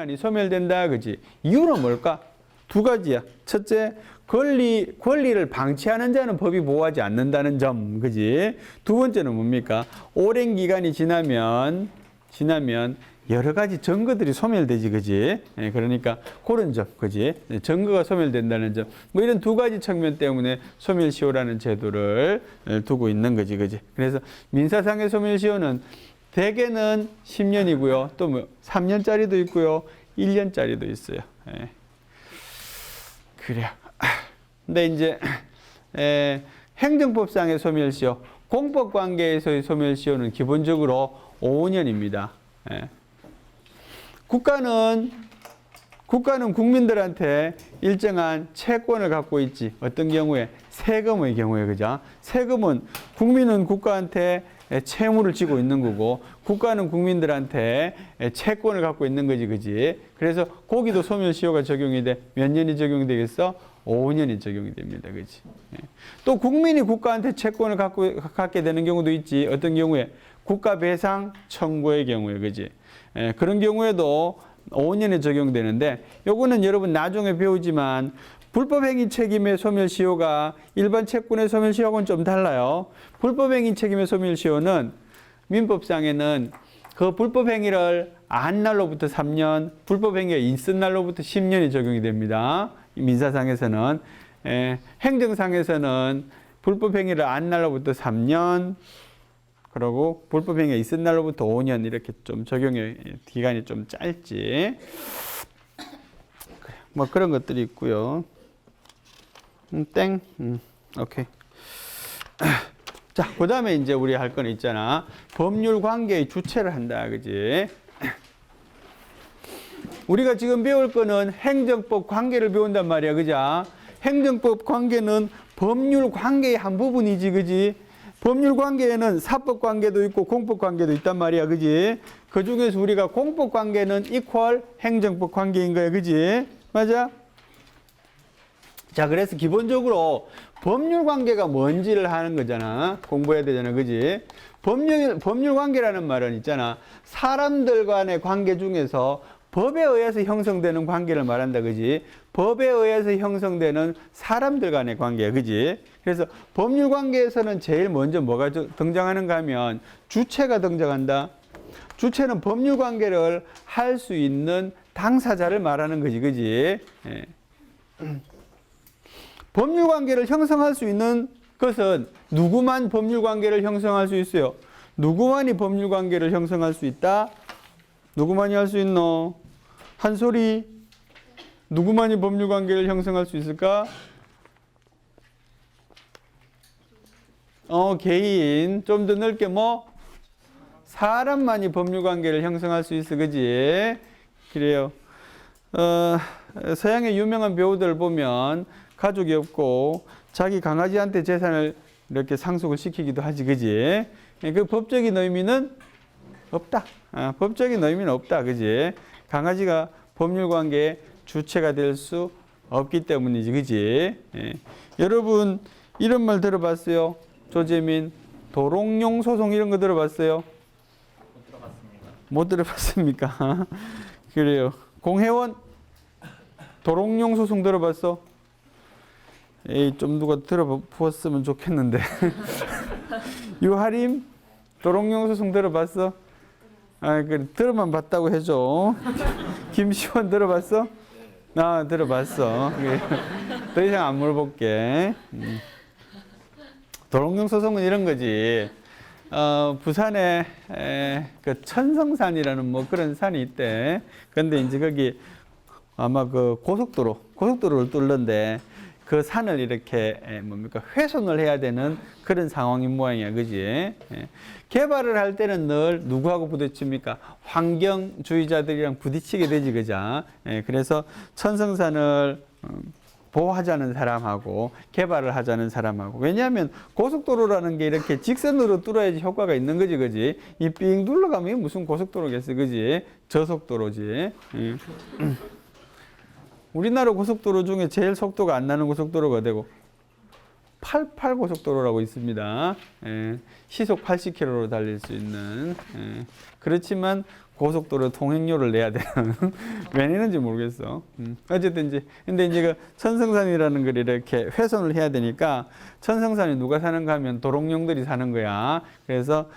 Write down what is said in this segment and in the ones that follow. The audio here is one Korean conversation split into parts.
권한이 소멸된다, 그지? 이유는 뭘까? 두 가지야. 첫째, 권리를 방치하는 자는 법이 보호하지 않는다는 점, 그지? 두 번째는 뭡니까? 오랜 기간이 지나면 여러 가지 증거들이 소멸되지, 그지? 예, 그러니까 그런 점, 그지? 증거가 소멸된다는 점, 뭐 이런 두 가지 측면 때문에 소멸시효라는 제도를 두고 있는 거지, 그지? 그래서 민사상의 소멸시효는 대개는 10년이고요, 또 뭐 3년짜리도 있고요, 1년짜리도 있어요. 예. 그래요. 근데 이제 행정법상의 소멸시효, 공법관계에서의 소멸시효는 기본적으로 5년입니다. 예. 국가는 국민들한테 일정한 채권을 갖고 있지. 어떤 경우에? 세금의 경우에, 그죠? 세금은 국민은 국가한테 채무를 지고 있는 거고, 국가는 국민들한테 채권을 갖고 있는 거지, 그지? 그래서 거기도 소멸시효가 적용이 돼. 몇 년이 적용이 되겠어? 5년이 적용이 됩니다, 그지? 또 국민이 국가한테 채권을 갖게 되는 경우도 있지. 어떤 경우에? 국가 배상 청구의 경우에, 그지? 그런 경우에도 5년에 적용되는데, 요거는 여러분 나중에 배우지만 불법행위 책임의 소멸시효가 일반 채권의 소멸시효하고는 좀 달라요. 불법행위 책임의 소멸시효는 민법상에는 그 불법행위를 한 날로부터 3년, 불법행위가 있은 날로부터 10년이 적용이 됩니다. 민사상에서는. 행정상에서는 불법행위를 안 날로부터 3년, 그리고 불법행위가 있은 날로부터 5년 이렇게 좀 적용의 기간이 좀 짧지. 뭐 그런 것들이 있고요. 오케이. 자, 그 다음에 이제 우리 할 건 있잖아. 법률 관계의 주체를 한다, 그지? 우리가 지금 배울 거는 행정법 관계를 배운단 말이야, 그죠? 행정법 관계는 법률 관계의 한 부분이지, 그지? 법률 관계에는 사법 관계도 있고 공법 관계도 있단 말이야, 그지? 그 중에서 우리가 공법 관계는 이퀄 행정법 관계인 거야, 그지? 맞아? 자, 그래서 기본적으로 법률 관계가 뭔지를 하는 거잖아. 공부해야 되잖아, 그지? 법률 관계라는 말은 있잖아. 사람들 간의 관계 중에서 법에 의해서 형성되는 관계를 말한다, 그지? 법에 의해서 형성되는 사람들 간의 관계야, 그지? 그래서 법률 관계에서는 제일 먼저 뭐가 등장하는가 하면 주체가 등장한다. 주체는 법률 관계를 할 수 있는 당사자를 말하는 거지, 그지? 예. 법률 관계를 형성할 수 있는 것은 누구만 법률 관계를 형성할 수 있어요? 누구만이 법률 관계를 형성할 수 있다? 누구만이 할 수 있노? 한 소리. 누구만이 법률 관계를 형성할 수 있을까? 개인. 좀 더 넓게 뭐? 사람만이 법률 관계를 형성할 수 있어, 그지? 그래요. 서양의 유명한 배우들 보면 가족이 없고 자기 강아지한테 재산을 이렇게 상속을 시키기도 하지, 그지? 그 법적인 의미는 없다. 법적인 의미는 없다, 그지? 강아지가 법률관계의 주체가 될 수 없기 때문이지, 그지? 예. 여러분 이런 말 들어봤어요? 조재민, 도롱뇽 소송 이런 거 들어봤어요? 못 들어봤습니까? 그래요. 공회원, 도롱뇽 소송 들어봤어? 에이, 좀 누가 들어보았으면 좋겠는데. 유하림, 도롱뇽 소송 들어봤어? 그래, 들어만 봤다고 해줘. 김시원 들어봤어? 들어봤어. 더 이상 안 물어볼게. 도롱뇽 소송은 이런 거지. 부산에 그 천성산이라는 뭐 그런 산이 있대. 근데 이제 거기 아마 그 고속도로를 뚫는데 그 산을 이렇게 훼손을 해야 되는 그런 상황인 모양이야, 그지? 개발을 할 때는 늘 누구하고 부딪힙니까? 환경주의자들이랑 부딪히게 되지, 그죠? 그래서 천성산을 보호하자는 사람하고 개발을 하자는 사람하고. 왜냐하면 고속도로라는 게 이렇게 직선으로 뚫어야지 효과가 있는 거지, 그지? 이 삥 둘러가면 무슨 고속도로겠어, 그지? 저속도로지. 우리나라 고속도로 중에 제일 속도가 안 나는 고속도로가 되고, 88 고속도로라고 있습니다. 예, 시속 80km로 달릴 수 있는. 예, 그렇지만 고속도로 통행료를 내야 되는. 왜 내는지 모르겠어. 어쨌든 이제 근데 이제 그 천성산이라는 걸 이렇게 훼손을 해야 되니까 천성산이 누가 사는가 하면 도롱뇽들이 사는 거야. 그래서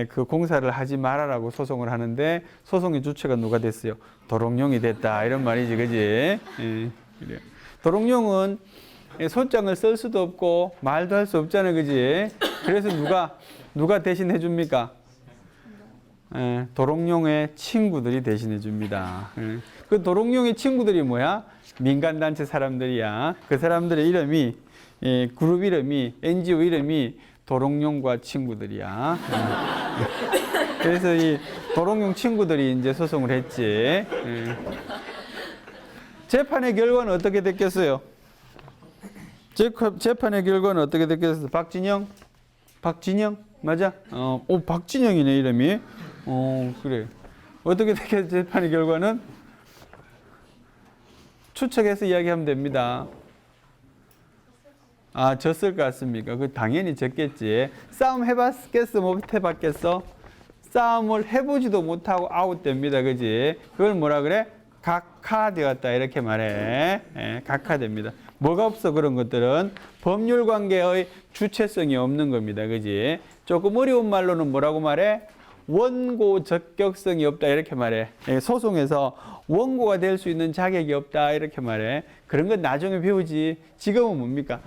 그 공사를 하지 말아라고 소송을 하는데 소송의 주체가 누가 됐어요? 도롱뇽이 됐다 이런 말이지, 그지? 예, 그래요. 도롱뇽은 소장을 쓸 수도 없고 말도 할 수 없잖아요, 그지? 그래서 누가 대신 해줍니까? 도롱뇽의 친구들이 대신해 줍니다. 그 도롱뇽의 친구들이 뭐야? 민간단체 사람들이야. 그 사람들의 이름이, 그룹 이름이, NGO 이름이 도롱뇽과 친구들이야. 그래서 이 도롱뇽 친구들이 이제 소송을 했지. 재판의 결과는 어떻게 됐겠어요? 재판의 결과는 어떻게 됐겠어요? 박진영? 맞아? 박진영이네, 이름이. 그래. 어떻게 됐겠어요? 재판의 결과는? 추측해서 이야기하면 됩니다. 졌을 것 같습니까? 그 당연히 졌겠지. 싸움 해봤겠어? 못 해봤겠어? 싸움을 해보지도 못하고 아웃됩니다. 그지? 그걸 뭐라 그래? 각하되었다. 이렇게 말해. 각하됩니다. 뭐가 없어, 그런 것들은? 법률 관계의 주체성이 없는 겁니다. 그지? 조금 어려운 말로는 뭐라고 말해? 원고 적격성이 없다. 이렇게 말해. 소송에서 원고가 될 수 있는 자격이 없다. 이렇게 말해. 그런 건 나중에 배우지. 지금은 뭡니까?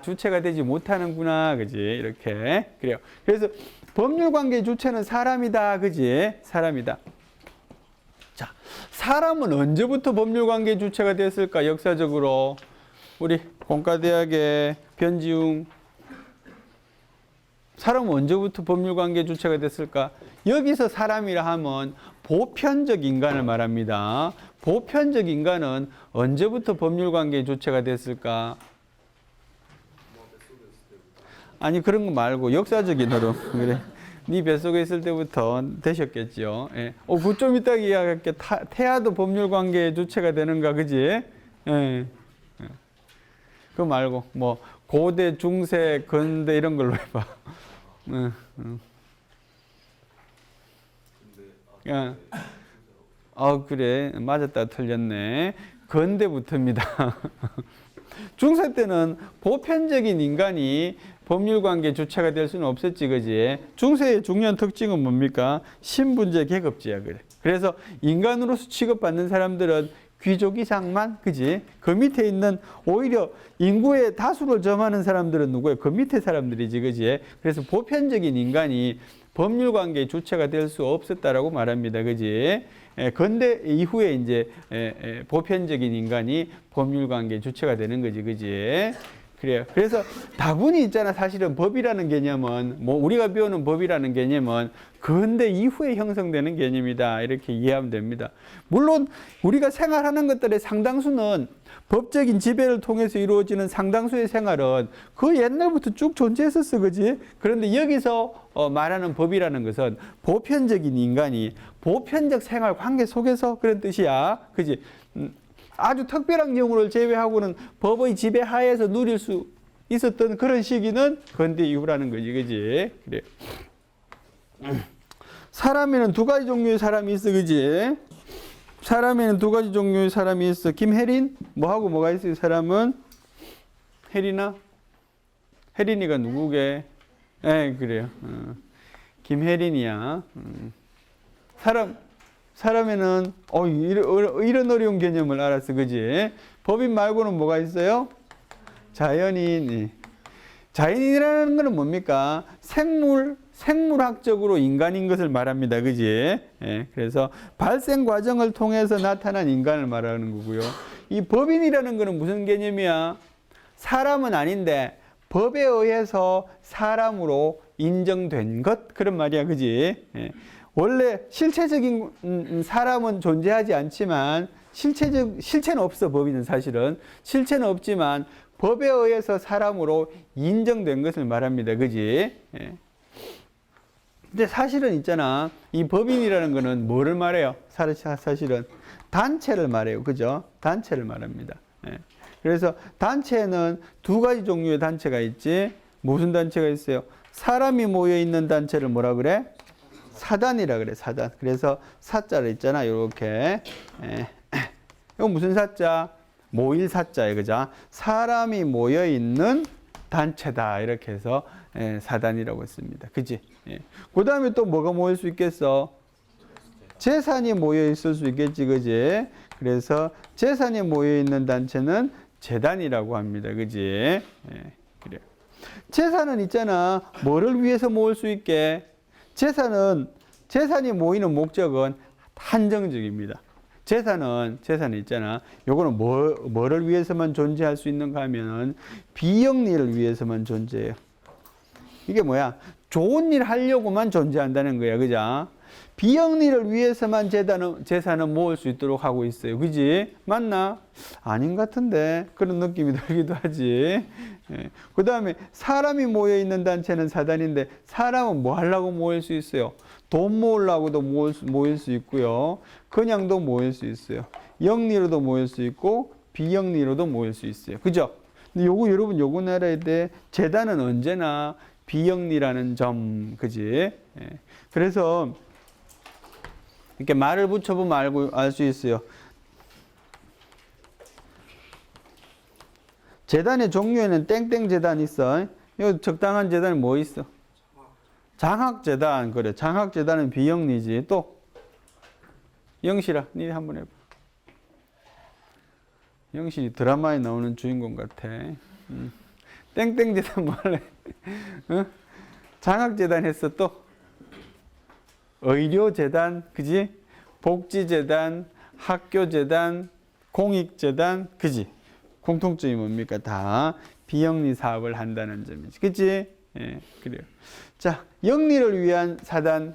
주체가 되지 못하는구나. 그지? 이렇게. 그래요. 그래서 법률 관계의 주체는 사람이다. 그지? 사람이다. 자, 사람은 언제부터 법률 관계의 주체가 됐을까? 역사적으로. 우리 공과대학의 변지웅. 사람은 언제부터 법률관계 주체가 됐을까? 여기서 사람이라 하면 보편적 인간을 말합니다. 보편적 인간은 언제부터 법률관계 주체가 됐을까? 아니, 그런 거 말고 역사적인 흐름. 그래. 네 뱃속에 있을 때부터 되셨겠죠. 예. 그 좀 이따 이야기할게. 태아도 법률관계 주체가 되는가, 그지? 예. 그거 말고 뭐 고대, 중세, 근대 이런 걸로 해봐. 그래. 맞았다 틀렸네. 근대부터입니다. 중세 때는 보편적인 인간이 법률관계 주체가 될 수는 없었지, 그지? 중세의 중요한 특징은 뭡니까? 신분제 계급제야, 그래. 그래서 인간으로서 취급받는 사람들은 귀족 이상만, 그지? 그 밑에 있는 오히려 인구의 다수를 점하는 사람들은 누구예요? 그 밑에 사람들이지, 그지? 그래서 보편적인 인간이 법률관계의 주체가 될 수 없었다라고 말합니다, 그지? 근대 이후에 이제 보편적인 인간이 법률관계의 주체가 되는 거지, 그지? 그래요. 그래서 다분히 있잖아. 사실은 법이라는 개념은, 우리가 배우는 법이라는 개념은 근대 이후에 형성되는 개념이다. 이렇게 이해하면 됩니다. 물론 우리가 생활하는 것들의 상당수는 법적인 지배를 통해서 이루어지는 상당수의 생활은 그 옛날부터 쭉 존재했었어, 그지? 그런데 여기서 말하는 법이라는 것은 보편적인 인간이 보편적 생활 관계 속에서 그런 뜻이야. 그지? 아주 특별한 경우를 제외하고는 법의 지배 하에서 누릴 수 있었던 그런 시기는 근대 이후라는 거지, 그지? 그래. 사람에는 두 가지 종류의 사람이 있어, 그지? 사람에는 두 가지 종류의 사람이 있어. 김혜린? 뭐하고 뭐가 있어요, 사람은? 혜린아? 혜린이가 누구게? 그래요. 김혜린이야. 사람에는 이런 어려운 개념을 알았어, 그지? 법인 말고는 뭐가 있어요? 자연인. 자연인이라는 것은 뭡니까? 생물학적으로 인간인 것을 말합니다, 그지? 그래서 발생 과정을 통해서 나타난 인간을 말하는 거고요. 이 법인이라는 것은 무슨 개념이야? 사람은 아닌데 법에 의해서 사람으로 인정된 것, 그런 말이야, 그지? 원래 실체적인 사람은 존재하지 않지만 실체는 없어. 법인은 사실은 실체는 없지만 법에 의해서 사람으로 인정된 것을 말합니다, 그지? 근데 사실은 있잖아, 이 법인이라는 거는 뭐를 말해요? 사실은 단체를 말해요, 그죠? 단체를 말합니다. 그래서 단체에는 두 가지 종류의 단체가 있지. 무슨 단체가 있어요? 사람이 모여 있는 단체를 뭐라 그래? 사단이라 그래, 사단. 그래서 사자를 있잖아, 요렇게. 이거 무슨 사자? 모일 사자예요, 그죠? 사람이 모여 있는 단체다, 이렇게 해서 사단이라고 했습니다. 그지? 그 다음에 또 뭐가 모일 수 있겠어? 재산이 모여 있을 수 있겠지, 그지? 그래서 재산이 모여 있는 단체는 재단이라고 합니다, 그지? 그래요. 재산은 있잖아, 뭐를 위해서 모을 수 있게? 재산이 모이는 목적은 한정적입니다. 재산은 있잖아. 요거는 뭐를 위해서만 존재할 수 있는가 하면은 비영리를 위해서만 존재해요. 이게 뭐야? 좋은 일 하려고만 존재한다는 거야. 그죠? 비영리를 위해서만 재산은 모을 수 있도록 하고 있어요. 그지? 맞나? 아닌 것 같은데. 그런 느낌이 들기도 하지. 그 다음에 사람이 모여 있는 단체는 사단인데 사람은 뭐 하려고 모일 수 있어요? 돈 모으려고도 모일 수 있고요. 그냥도 모일 수 있어요. 영리로도 모일 수 있고 비영리로도 모일 수 있어요. 그죠? 근데 여러분 요거 알아야 돼. 재단은 언제나 비영리라는 점. 그지? 그래서 이렇게 말을 붙여보면 알 수 있어요. 재단의 종류에는 땡땡 재단 있어. 이 적당한 재단이 뭐 있어? 장학재단. 그래. 장학재단은 비영리지. 또 영실아, 니 한번 해봐. 영실이 드라마에 나오는 주인공 같아. 땡땡 재단 뭐 할래? 어? 장학재단 했어. 또 의료재단, 그지? 복지재단, 학교재단, 공익재단, 그지? 공통점이 뭡니까? 다 비영리 사업을 한다는 점이지. 그치? 예, 그래요. 자, 영리를 위한 사단.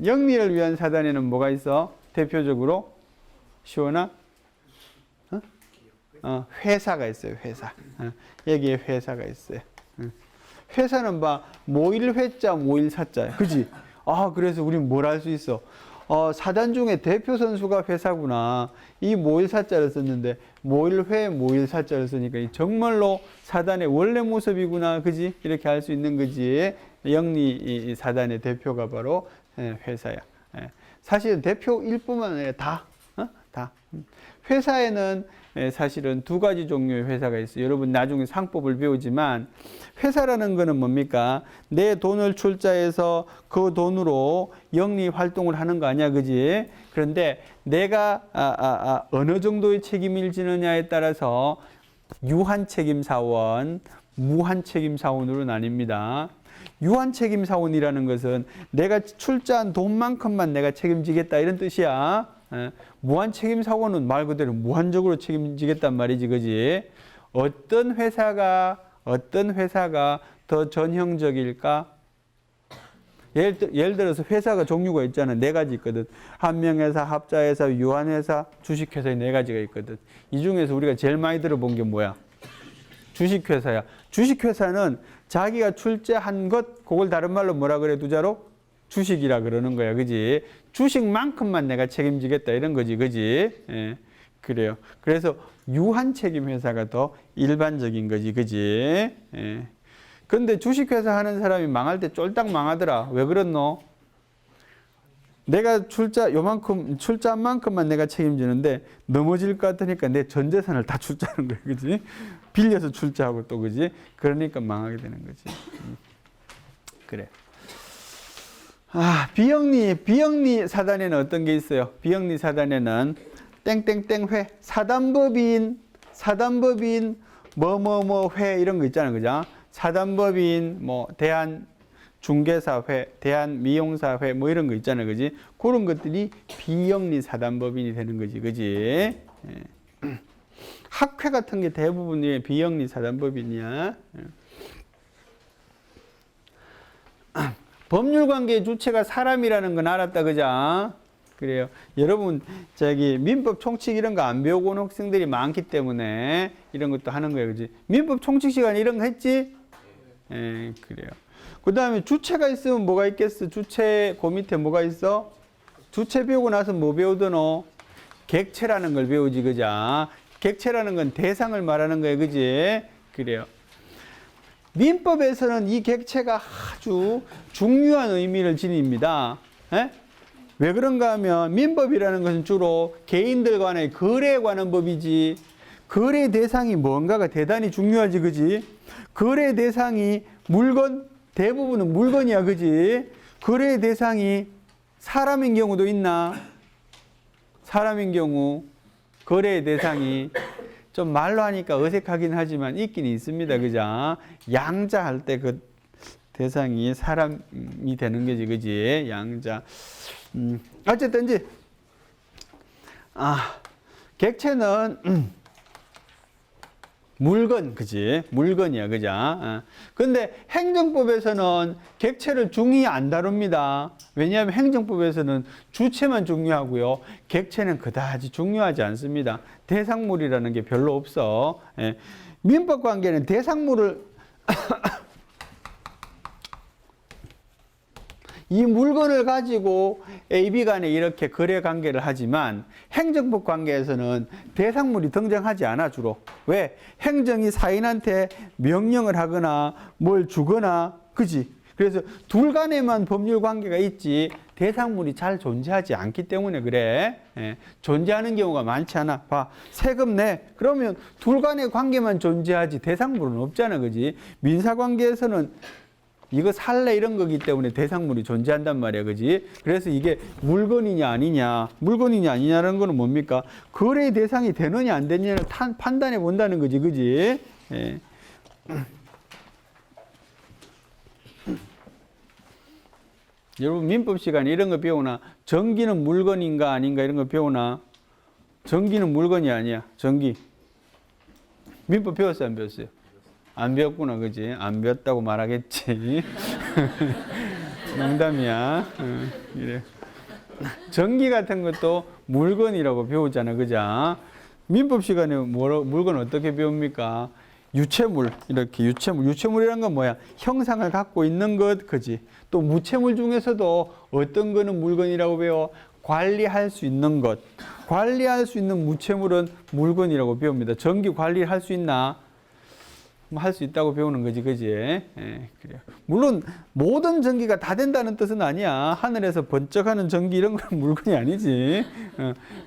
영리를 위한 사단에는 뭐가 있어? 대표적으로? 시원아? 회사가 있어요, 회사. 여기에 회사가 있어요. 회사는 모일 회자, 모일 사자야. 그지? 그래서 우린 뭘 알 수 있어? 사단 중에 대표 선수가 회사구나. 이 모일 사자를 썼는데 모일회, 모일 사자를 쓰니까 정말로 사단의 원래 모습이구나. 그지? 이렇게 알 수 있는 거지. 영리 사단의 대표가 바로 회사야. 사실은 대표일 뿐만 아니라 다. 회사에는 사실은 두 가지 종류의 회사가 있어요. 여러분 나중에 상법을 배우지만 회사라는 거는 뭡니까? 내 돈을 출자해서 그 돈으로 영리 활동을 하는 거 아니야, 그지? 그런데 내가 어느 정도의 책임을 지느냐에 따라서 유한 책임 사원, 무한 책임 사원으로 나뉩니다. 유한 책임 사원이라는 것은 내가 출자한 돈만큼만 내가 책임지겠다 이런 뜻이야. 무한 책임 사원은 말 그대로 무한적으로 책임지겠단 말이지, 그지? 어떤 회사가 더 전형적일까? 예를 들어서 회사가 종류가 있잖아. 네 가지 있거든. 한명회사, 합자회사, 유한회사, 주식회사 네 가지가 있거든. 이 중에서 우리가 제일 많이 들어본 게 뭐야? 주식회사야. 주식회사는 자기가 출제한 것, 그걸 다른 말로 뭐라 그래, 두자로? 주식이라 그러는 거야, 그지? 주식만큼만 내가 책임지겠다 이런 거지, 그지? 그래요. 그래서 유한 책임 회사가 더 일반적인 거지, 그지? 근데 주식회사 하는 사람이 망할 때 쫄딱 망하더라. 왜 그렇노? 내가 출자한 만큼만 내가 책임지는데 넘어질 것 같으니까 내 전 재산을 다 출자하는 거야, 그지? 빌려서 출자하고 또, 그지? 그러니까 망하게 되는 거지. 그래. 비영리 사단에는 어떤 게 있어요? 비영리 사단에는 땡땡땡회, 사단법인, 뭐뭐뭐회 이런 거 있잖아요, 그죠? 사단법인, 대한중개사회, 대한미용사회 뭐 이런 거 있잖아요, 그지? 그런 것들이 비영리 사단법인이 되는 거지, 그지? 학회 같은 게 대부분이 비영리 사단법인이야. 법률관계의 주체가 사람이라는 건 알았다, 그죠? 그래요. 여러분, 민법 총칙 이런 거 안 배우고 온 학생들이 많기 때문에 이런 것도 하는 거예요, 그지? 민법 총칙 시간에 이런 거 했지? 그래요. 그 다음에 주체가 있으면 뭐가 있겠어? 주체, 그 밑에 뭐가 있어? 주체 배우고 나서 뭐 배우더노? 객체라는 걸 배우지, 그죠? 객체라는 건 대상을 말하는 거예요. 그지? 그래요. 민법에서는 이 객체가 아주 중요한 의미를 지닙니다. 에? 왜 그런가 하면 민법이라는 것은 주로 개인들 간의 거래에 관한 법이지, 거래 대상이 뭔가가 대단히 중요하지. 그지? 거래 대상이 물건, 대부분은 물건이야. 그지? 거래 대상이 사람인 경우도 있나? 사람인 경우 거래 대상이 좀 말로 하니까 어색하긴 하지만 있긴 있습니다. 그죠? 양자 할 때 그 대상이 사람이 되는 거지. 그지? 양자. 어쨌든지 객체는 물건, 그지? 물건이야. 그죠? 근데 행정법에서는 객체를 중히 안 다룹니다. 왜냐하면 행정법에서는 주체만 중요하고요. 객체는 그다지 중요하지 않습니다. 대상물이라는 게 별로 없어. 예. 민법 관계는 대상물을 이 물건을 가지고 A, B 간에 이렇게 거래 관계를 하지만 행정법 관계에서는 대상물이 등장하지 않아. 주로. 왜? 행정이 사인한테 명령을 하거나 뭘 주거나, 그지? 그래서 둘 간에만 법률 관계가 있지 대상물이 잘 존재하지 않기 때문에 그래. 예. 존재하는 경우가 많지 않아. 봐. 세금 내. 그러면 둘 간의 관계만 존재하지 대상물은 없잖아. 그지? 민사관계에서는 이거 살래 이런 거기 때문에 대상물이 존재한단 말이야. 그지? 그래서 이게 물건이냐 아니냐, 물건이냐 아니냐라는 거는 뭡니까? 거래 대상이 되느냐 안 되느냐를 판단해 본다는 거지. 그지? 예. 여러분 민법 시간에 이런 거 배우나? 전기는 물건인가 아닌가 이런 거 배우나? 전기는 물건이 아니야. 전기. 민법 배웠어요 안 배웠어요? 안 배웠구나. 그지? 안 배웠다고 말하겠지. 농담이야. 이래. 전기 같은 것도 물건이라고 배우잖아. 그죠? 민법 시간에 물건 어떻게 배웁니까? 유체물. 이렇게 유체물. 유체물이란 건 뭐야? 형상을 갖고 있는 것. 그지? 또 무체물 중에서도 어떤 거는 물건이라고 배워? 관리할 수 있는 것. 관리할 수 있는 무체물은 물건이라고 배웁니다. 전기 관리할 수 있나? 할 수 있다고 배우는 거지. 그지? 예, 그래요. 물론 모든 전기가 다 된다는 뜻은 아니야. 하늘에서 번쩍하는 전기 이런 건 물건이 아니지.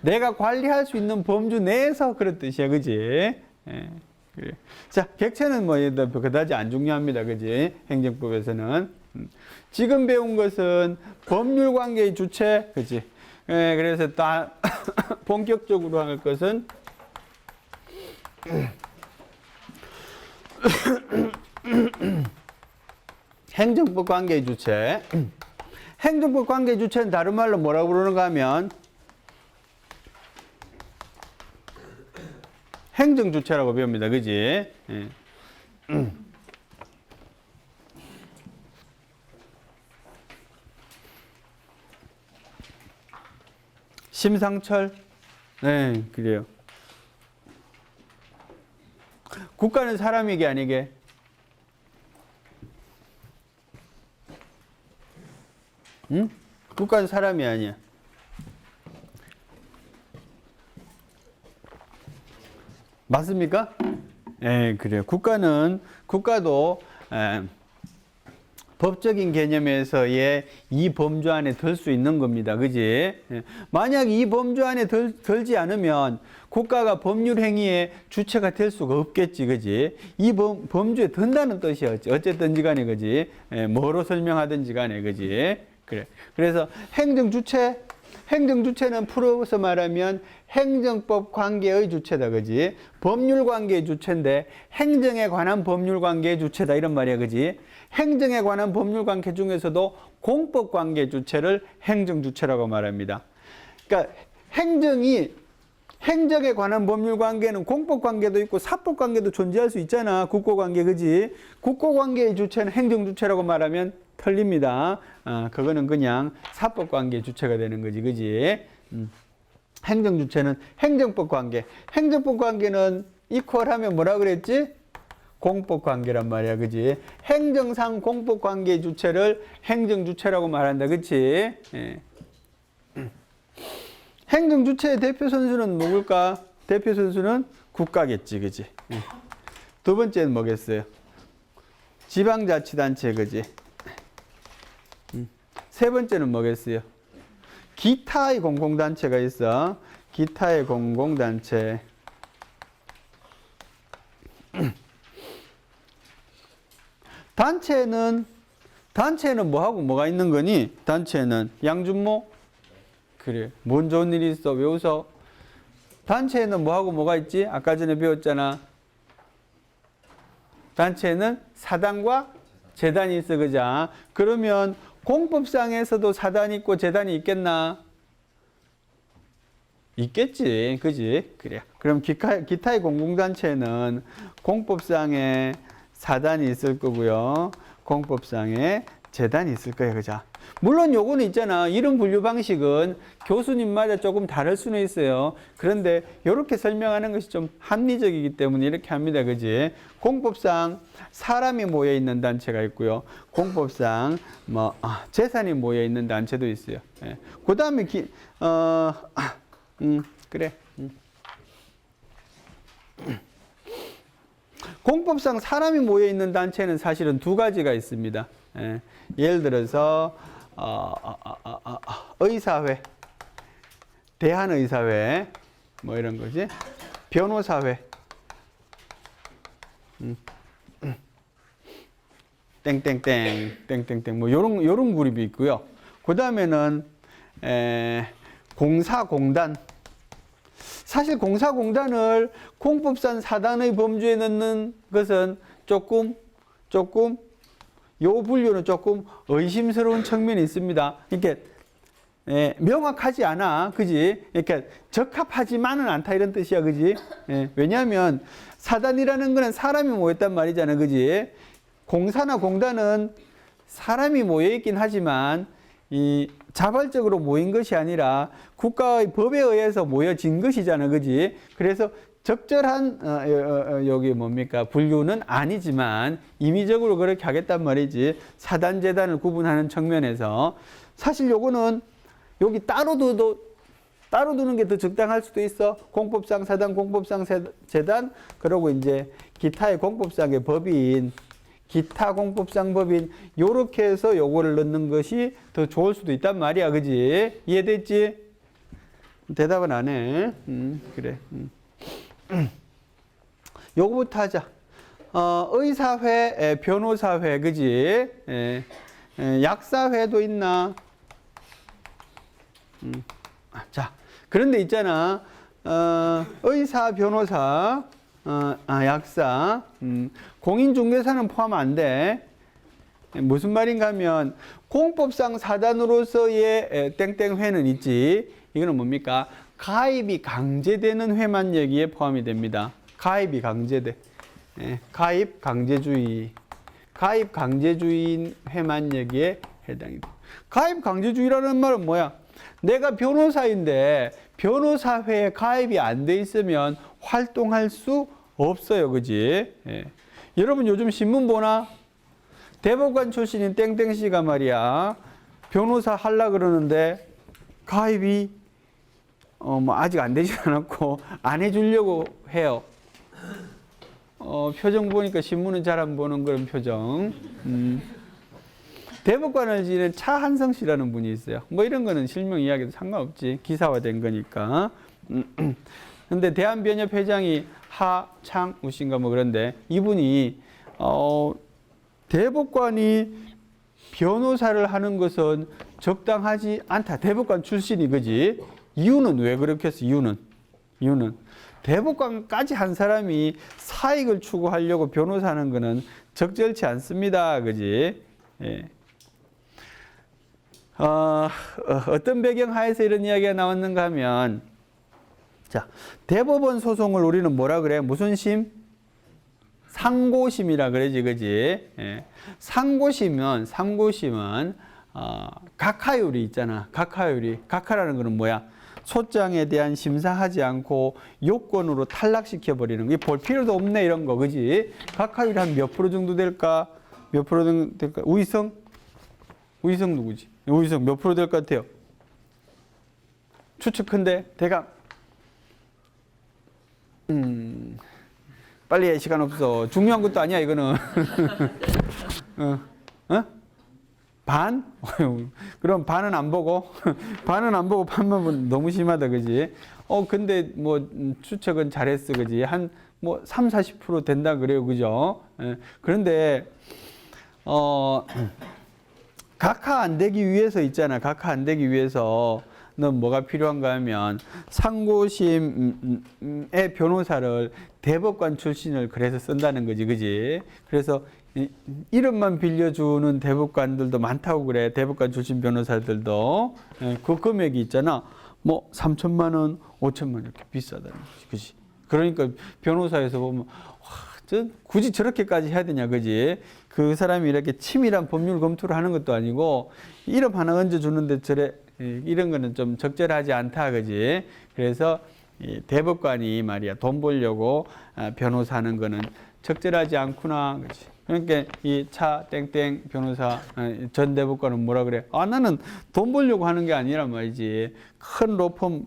내가 관리할 수 있는 범주 내에서 그런 뜻이야. 그지? 예, 그래요. 자, 객체는 뭐 그다지 안 중요합니다. 그지? 행정법에서는. 지금 배운 것은 법률 관계의 주체. 그지? 예, 그래서 다 본격적으로 할 것은 행정법 관계의 주체. 행정법 관계의 주체는 다른 말로 뭐라고 부르는가 하면 행정주체라고 배웁니다. 그지? 예. 심상철? 네, 그래요. 국가는 사람이게 아니게? 응? 국가는 사람이 아니야. 맞습니까? 예, 그래요. 국가도 법적인 개념에서의 이 범주 안에 들 수 있는 겁니다. 그지? 예. 만약 이 범주 안에 들지 않으면 국가가 법률 행위의 주체가 될 수가 없겠지. 그지? 이 범주에 든다는 뜻이야. 어쨌든지 간에. 그지? 예, 뭐로 설명하든지 간에. 그지? 그래. 그래서 행정주체는 풀어서 말하면 행정법 관계의 주체다. 그지? 법률 관계의 주체인데 행정에 관한 법률 관계의 주체다. 이런 말이야. 그지? 행정에 관한 법률 관계 중에서도 공법 관계 주체를 행정주체라고 말합니다. 그러니까 행정에 관한 법률 관계는 공법 관계도 있고 사법 관계도 존재할 수 있잖아. 국고 관계. 그지? 국고 관계의 주체는 행정주체라고 말하면 틀립니다. 그거는 그냥 사법 관계의 주체가 되는 거지. 그지? 행정주체는 행정법 관계. 행정법 관계는 이퀄하면 뭐라 그랬지? 공법 관계란 말이야. 그지? 행정상 공법 관계의 주체를 행정주체라고 말한다. 그치? 예. 행정주체의 대표 선수는 누굴까? 대표 선수는 국가겠지, 그지? 두 번째는 뭐겠어요? 지방자치단체, 그지? 세 번째는 뭐겠어요? 기타의 공공단체가 있어. 기타의 공공단체. 단체는 뭐하고 뭐가 있는 거니? 단체는 양준모? 그래. 뭔 좋은 일이 있어? 왜 웃어? 단체에는 뭐하고 뭐가 있지? 아까 전에 배웠잖아. 단체는 사단과 재단이 있어, 그자? 그러면 공법상에서도 사단이 있고 재단이 있겠나? 있겠지, 그지? 그래. 그럼 기타의 공공단체는 공법상에 사단이 있을 거고요. 공법상에 재단이 있을 거예요, 그자? 물론 요거는 있잖아. 이름 분류 방식은 교수님마다 조금 다를 수는 있어요. 그런데 이렇게 설명하는 것이 좀 합리적이기 때문에 이렇게 합니다. 그지? 공법상 사람이 모여 있는 단체가 있고요. 공법상 재산이 모여 있는 단체도 있어요. 예. 그다음에 그래. 공법상 사람이 모여 있는 단체는 사실은 두 가지가 있습니다. 예. 예를 들어서 의사회, 대한의사회, 뭐 이런 거지. 변호사회, 땡땡땡, 뭐 요런 그룹이 있고요. 그 다음에는 공사공단. 사실 공사공단을 공법상 사단의 범주에 넣는 것은 조금 요 분류는 조금 의심스러운 측면이 있습니다. 이렇게 명확하지 않아, 그지? 이렇게 적합하지만은 않다 이런 뜻이야, 그지? 왜냐하면 사단이라는 거는 사람이 모였단 말이잖아, 그지? 공사나 공단은 사람이 모여 있긴 하지만 이 자발적으로 모인 것이 아니라 국가의 법에 의해서 모여진 것이잖아, 그지? 그래서 적절한 여기 뭡니까 분류는 아니지만 임의적으로 그렇게 하겠단 말이지. 사단 재단을 구분하는 측면에서 사실 요거는 여기 따로 두는 게 더 적당할 수도 있어. 공법상 사단, 공법상 재단, 그리고 이제 기타의 공법상의 법인, 기타 공법상 법인 요렇게 해서 요거를 넣는 것이 더 좋을 수도 있단 말이야, 그지? 이해됐지? 대답은 안 해. 그래. 요거부터 하자. 의사회, 변호사회, 그지? 약사회도 있나? 자, 그런데 있잖아. 의사, 변호사, 약사, 공인중개사는 포함 안 돼. 무슨 말인가 하면 공법상 사단으로서의 땡땡회는 있지. 이거는 뭡니까? 가입이 강제되는 회만 여기에 포함이 됩니다. 가입이 강제돼. 가입 강제주의. 가입 강제주의 회만 여기에 해당이 돼. 가입 강제주의라는 말은 뭐야? 내가 변호사인데 변호사회에 가입이 안 돼 있으면 활동할 수 없어요. 그지? 여러분 요즘 신문 보나? 대법관 출신인 땡땡씨가 말이야. 변호사 하려고 그러는데 가입이 아직 안 되지 않았고 안 해주려고 해요. 표정 보니까 신문은 잘 안 보는 그런 표정. 대법관을 지낸 차한성 씨라는 분이 있어요. 뭐 이런 거는 실명 이야기도 상관없지. 기사화된 거니까. 근데 대한변협 회장이 하창우 씨인가 뭐 그런데 이분이 대법관이 변호사를 하는 것은 적당하지 않다. 대법관 출신이 그지? 이유는 왜 그렇게 했어? 이유는 대법관까지 한 사람이 사익을 추구하려고 변호사하는 거는 적절치 않습니다. 그지? 예. 어떤 배경 하에서 이런 이야기가 나왔는가 하면 자, 대법원 소송을 우리는 뭐라 그래? 무슨 심? 상고심이라 그러지, 그지? 예. 상고심은 각하율이 있잖아. 각하라는 거는 뭐야? 소장에 대한 심사하지 않고 요건으로 탈락시켜 버리는 거. 볼 필요도 없네 이런 거, 그지? 각하율이 한 몇 프로 정도 될까? 몇 프로 정도 될까? 우희성 누구지? 우희성 몇 프로 될 것 같아요? 추측한데 대강 빨리 해, 시간 없어. 중요한 것도 아니야, 이거는. 반? 그럼 반은 안 보고, 반은 안 보고 반만 보면 너무 심하다, 그지? 근데 뭐, 추측은 잘했어, 그지? 뭐, 3, 40% 된다 그래요, 그죠? 그런데, 각하 안 되기 위해서 있잖아. 각하 안 되기 위해서 는 뭐가 필요한가 하면 상고심의 변호사를 대법관 출신을 그래서 쓴다는 거지, 그지? 그래서 이름만 빌려주는 대법관들도 많다고 그래. 대법관 출신 변호사들도. 그 금액이 있잖아. 뭐 3천만 원, 5천만 원 이렇게 비싸다는 거지, 그지? 그러니까 변호사에서 보면 굳이 저렇게까지 해야 되냐, 그지? 그 사람이 이렇게 치밀한 법률 검토를 하는 것도 아니고 이름 하나 얹어주는데 이런 거는 좀 적절하지 않다, 그지? 그래서 이 대법관이 말이야 돈 벌려고 변호사 하는 거는 적절하지 않구나, 그지? 그러니까 이 차 땡땡 변호사 전 대법관은 뭐라 그래? 나는 돈 벌려고 하는 게 아니란 말이지. 큰 로펌,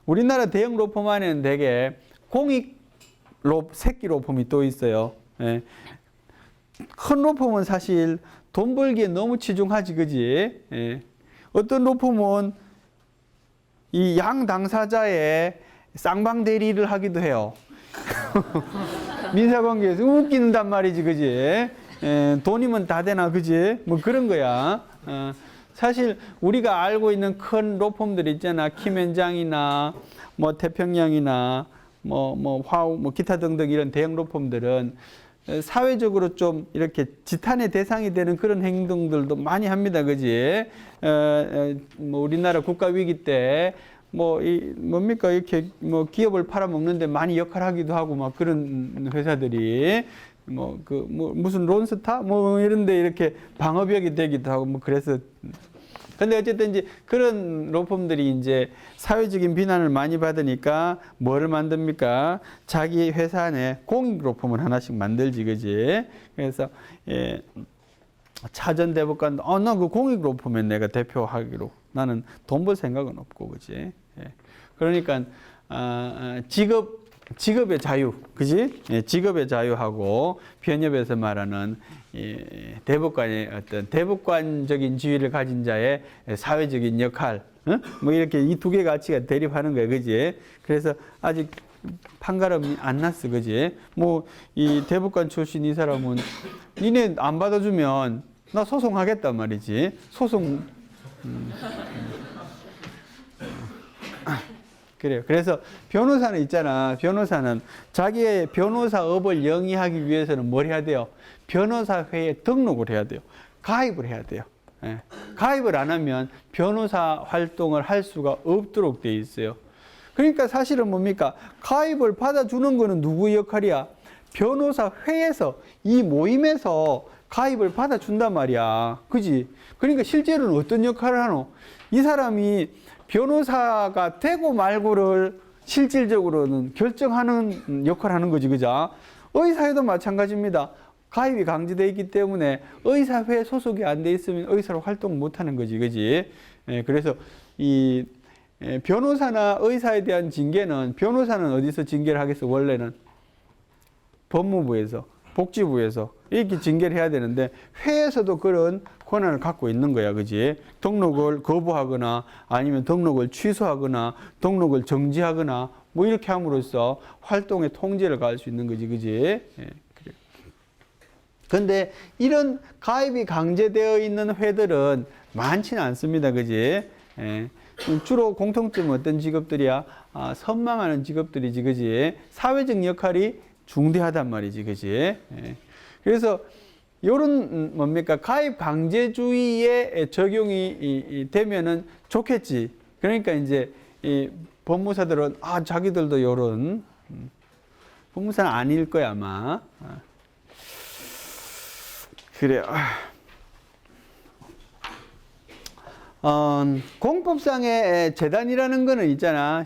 우리나라 대형 로펌 안에는 되게 공익 새끼 로펌이 또 있어요. 예. 큰 로펌은 사실 돈 벌기에 너무 치중하지, 그지? 예. 어떤 로펌은 이 양 당사자의 쌍방 대리를 하기도 해요. 민사관계에서 웃긴단 말이지, 그지? 돈이면 다 되나, 그지? 뭐 그런 거야. 사실 우리가 알고 있는 큰 로펌들 있잖아. 김현장이나 뭐 태평양이나 뭐 화우, 뭐 기타 등등 이런 대형 로펌들은 사회적으로 좀 이렇게 지탄의 대상이 되는 그런 행동들도 많이 합니다, 그지? 뭐 우리나라 국가 위기 때 뭡니까 이렇게 뭐 기업을 팔아먹는데 많이 역할하기도 하고 막 그런 회사들이 무슨 론스타 뭐 이런데 이렇게 방어벽이 되기도 하고 뭐 그래서. 근데 어쨌든 이제 그런 로펌들이 이제 사회적인 비난을 많이 받으니까 뭐를 만듭니까? 자기 회사 안에 공익 로펌을 하나씩 만들지, 그지? 그래서 차전 대법관도 나 그 공익 로펌에 내가 대표하기로 나는 돈 벌 생각은 없고, 그지? 그러니까 직업의 자유, 그지? 직업의 자유하고 변협에서 말하는 대법관의 어떤 대법관적인 지위를 가진 자의 사회적인 역할, 뭐 이렇게 이 두 개 가치가 대립하는 거야, 그지? 그래서 아직 판가름이 안 났어, 그지? 뭐 이 대법관 출신 이 사람은 니네 안 받아주면 나 소송하겠단 말이지. 소송. 그래요. 그래서 변호사는 있잖아. 변호사는 자기의 변호사업을 영위하기 위해서는 뭘 해야 돼요? 변호사회에 등록을 해야 돼요. 가입을 해야 돼요. 가입을 안 하면 변호사 활동을 할 수가 없도록 돼 있어요. 그러니까 사실은 뭡니까? 가입을 받아주는 거는 누구의 역할이야? 변호사회에서, 이 모임에서 가입을 받아준단 말이야. 그지? 그러니까 실제로는 어떤 역할을 하노? 이 사람이 변호사가 되고 말고를 실질적으로는 결정하는 역할을 하는 거지, 그죠? 의사회도 마찬가지입니다. 가입이 강제되어 있기 때문에 의사회 소속이 안 돼 있으면 의사로 활동 못 하는 거지, 그지? 그래서 이 변호사나 의사에 대한 징계는, 변호사는 어디서 징계를 하겠어? 원래는 법무부에서, 복지부에서 이렇게 징계를 해야 되는데 회에서도 그런 권한을 갖고 있는 거야, 그지? 등록을 거부하거나 아니면 등록을 취소하거나 등록을 정지하거나 뭐 이렇게 함으로써 활동의 통제를 가할 수 있는 거지, 그지? 그래. 근데 이런 가입이 강제되어 있는 회들은 많지는 않습니다, 그지? 주로 공통점은 어떤 직업들이야? 선망하는 직업들이지, 그지? 사회적 역할이 중대하단 말이지, 그지? 그래서 요런 뭡니까? 가입 강제주의에 적용이 되면은 좋겠지. 그러니까 이제 이 법무사들은 자기들도 요런 법무사는 아닐 거야, 아마. 그래요. 공법상의 재단이라는 거는 있잖아.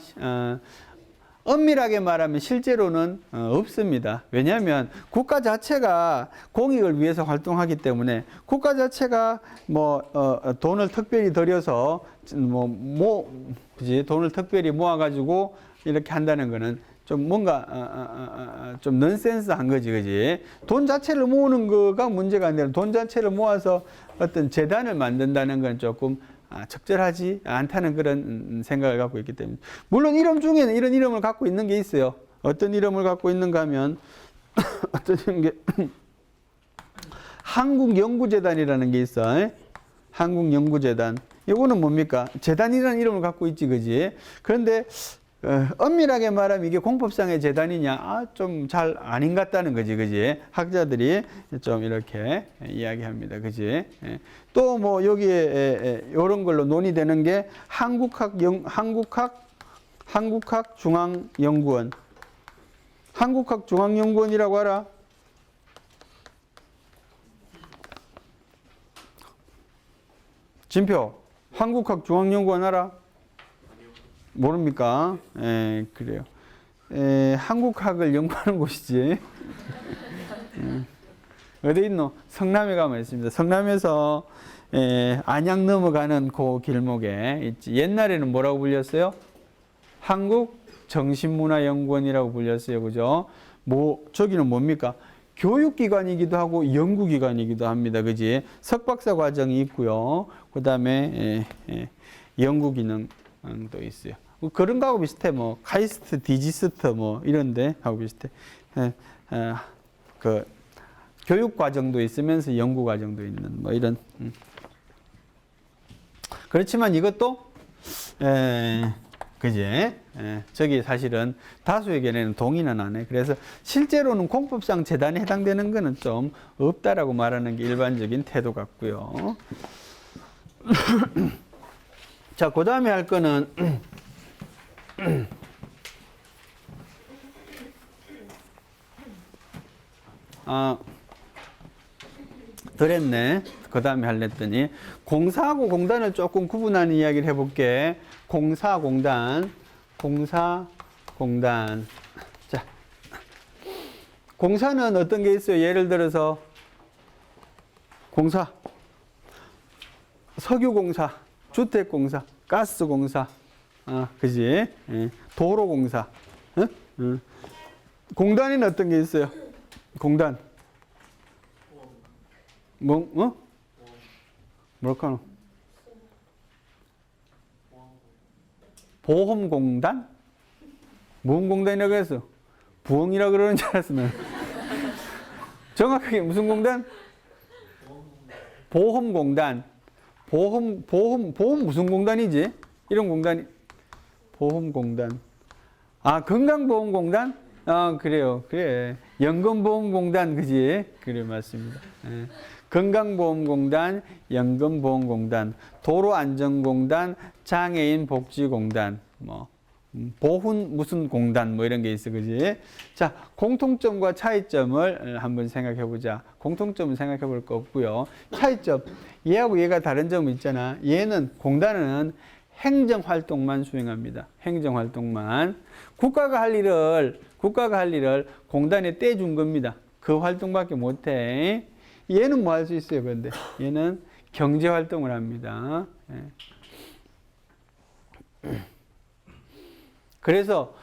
엄밀하게 말하면 실제로는 없습니다. 왜냐하면 국가 자체가 공익을 위해서 활동하기 때문에 국가 자체가 돈을 특별히 들여서 그지? 돈을 특별히 모아가지고 이렇게 한다는 거는 좀 뭔가 좀 넌센스한 거지, 그지? 돈 자체를 모으는 거가 문제가 아니라 돈 자체를 모아서 어떤 재단을 만든다는 건 조금 적절하지 않다는 그런 생각을 갖고 있기 때문에. 물론 이름 중에는 이런 이름을 갖고 있는 게 있어요. 어떤 이름을 갖고 있는가 하면 어떤 게 한국연구재단이라는 게 있어. 한국연구재단. 이거는 뭡니까? 재단이라는 이름을 갖고 있지, 그지? 그런데 엄밀하게 말하면 이게 공법상의 재단이냐? 좀 잘 아닌 것 같다는 거지, 그지? 학자들이 좀 이렇게 이야기합니다, 그지? 또 뭐 여기에 이런 걸로 논의되는 게 한국학중앙연구원. 한국학중앙연구원이라고 알아? 진표, 한국학중앙연구원 알아? 모릅니까? 그래요. 한국학을 연구하는 곳이지. 어디 있노? 성남에 가면 있습니다. 성남에서 안양 넘어가는 그 길목에 있지. 옛날에는 뭐라고 불렸어요? 한국정신문화연구원이라고 불렸어요. 그죠? 저기는 뭡니까? 교육기관이기도 하고 연구기관이기도 합니다. 그지? 석박사 과정이 있고요. 그 다음에 연구기능도 있어요. 그런 거하고 비슷해. 뭐 카이스트, 디지스트 뭐 이런데 하고 비슷해. 그 교육 과정도 있으면서 연구 과정도 있는 뭐 이런. 그렇지만 이것도 그지? 저기 사실은 다수에게는 동의는 안 해. 그래서 실제로는 공법상 재단에 해당되는 거는 좀 없다라고 말하는 게 일반적인 태도 같고요. 자, 그 다음에 할 거는 덜했네. 그 다음에 할랬더니 공사하고 공단을 조금 구분하는 이야기를 해볼게. 공사공단. 자, 공사는 어떤 게 있어요? 예를 들어서 공사, 석유공사, 주택공사, 가스공사, 그지? 도로공사. 공단에는 어떤 게 있어요? 공단. 뭐랄까노? 보험공단? 보험공단이라고 해서 부엉이라고 그러는 줄 알았어, 난. 정확하게 무슨 공단? 보험공단. 보험 무슨 공단이지? 이런 공단이. 보험공단. 건강보험공단? 그래요. 그래. 연금보험공단, 그지? 그래, 맞습니다. 건강보험공단, 연금보험공단, 도로안전공단, 장애인복지공단, 뭐, 보훈 무슨 공단, 뭐 이런 게 있어, 그지? 자, 공통점과 차이점을 한번 생각해 보자. 공통점은 생각해 볼 거 없고요. 차이점. 얘하고 얘가 다른 점은 있잖아. 얘는, 공단은 행정활동만 수행합니다. 행정활동만. 국가가 할 일을 공단에 떼준 겁니다. 그 활동밖에 못해. 얘는 뭐 할 수 있어요, 근데? 얘는 경제활동을 합니다. 그래서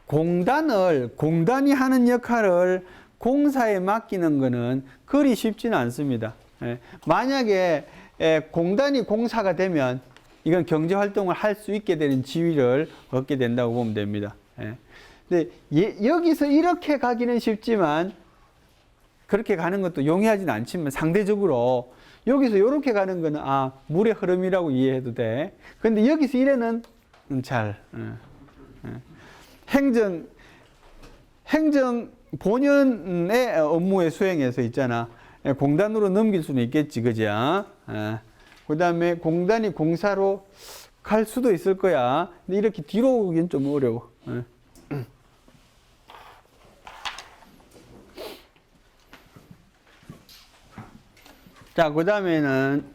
공단이 하는 역할을 공사에 맡기는 거는 그리 쉽지는 않습니다. 만약에 공단이 공사가 되면 이건 경제활동을 할 수 있게 되는 지위를 얻게 된다고 보면 됩니다. 근데 여기서 이렇게 가기는 쉽지만 그렇게 가는 것도 용이하지는 않지만 상대적으로 여기서 이렇게 가는 거는 물의 흐름이라고 이해해도 돼. 그런데 여기서 이래는 잘 행정 본연의 업무의 수행에서 있잖아. 공단으로 넘길 수는 있겠지, 그죠? 그 다음에 공단이 공사로 갈 수도 있을 거야. 근데 이렇게 뒤로 오기는 좀 어려워. 자, 그 다음에는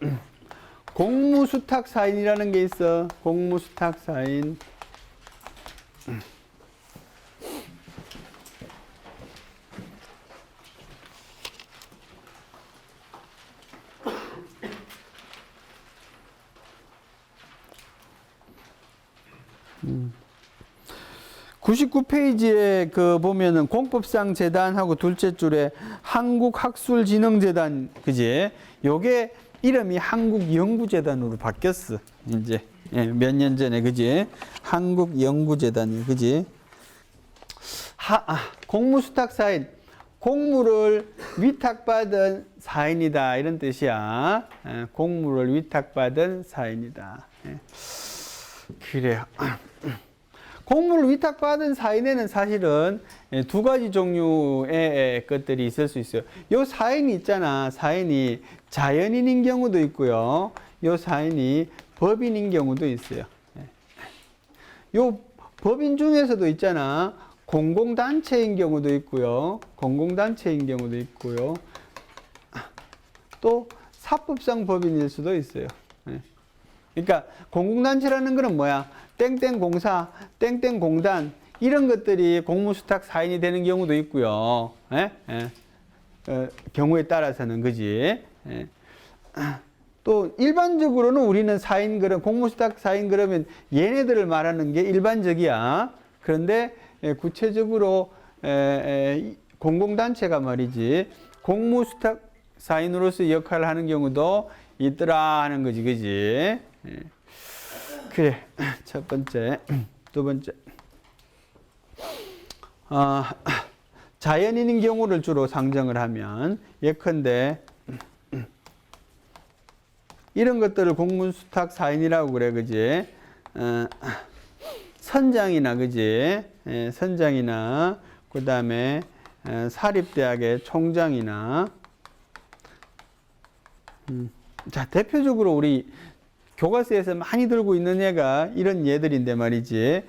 공무수탁사인이라는 게 있어. 공무수탁사인. 99페이지에 그 보면은 공법상 재단하고 둘째 줄에 한국학술진흥재단, 그지? 요게 이름이 한국연구재단으로 바뀌었어. 이제 몇 년 전에, 그지? 한국연구재단이, 그지? 공무수탁 사인, 공무를 위탁받은 사인이다, 이런 뜻이야. 공무를 위탁받은 사인이다. 그래요. 공무를 위탁받은 사인에는 사실은 두 가지 종류의 것들이 있을 수 있어요. 요 사인이 있잖아. 사인이 자연인인 경우도 있고요. 요 사인이 법인인 경우도 있어요. 요 법인 중에서도 있잖아. 공공단체인 경우도 있고요. 공공단체인 경우도 있고요. 또 사법상 법인일 수도 있어요. 그러니까 공공단체라는 거는 뭐야? 땡땡공사, 땡땡공단 이런 것들이 공무수탁 사인이 되는 경우도 있고요. 경우에 따라서는, 그지? 또 일반적으로는 우리는 사인 그럼 공무수탁 사인 그러면 얘네들을 말하는 게 일반적이야. 그런데 구체적으로 공공단체가 말이지 공무수탁 사인으로서 역할을 하는 경우도 있더라 하는 거지, 그지? 그래. 첫 번째. 두 번째. 자연인인 경우를 주로 상정을 하면 예컨대 이런 것들을 공무수탁 사인이라고 그래, 그지? 선장이나, 그지? 선장이나, 그 다음에 사립대학의 총장이나, 자, 대표적으로 우리 교과서에서 많이 들고 있는 얘가 이런 예들인데 말이지.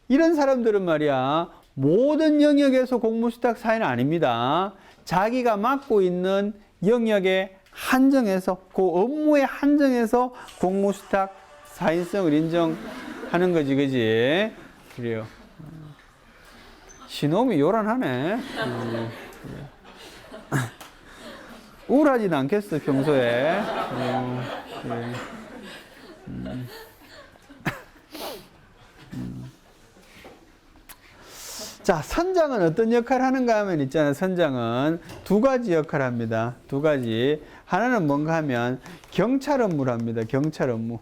이런 사람들은 말이야, 모든 영역에서 공무수탁 사인 아닙니다. 자기가 맡고 있는 영역에 한정해서, 그 업무에 한정해서 공무수탁 사인성을 인정하는 거지, 그지? 그래요. 신호음이 요란하네. 우울하진 않겠어, 평소에. 그래. 자, 선장은 어떤 역할을 하는가 하면 있잖아요. 선장은 두 가지 역할을 합니다. 두 가지. 하나는 뭔가 하면 경찰 업무를 합니다. 경찰 업무.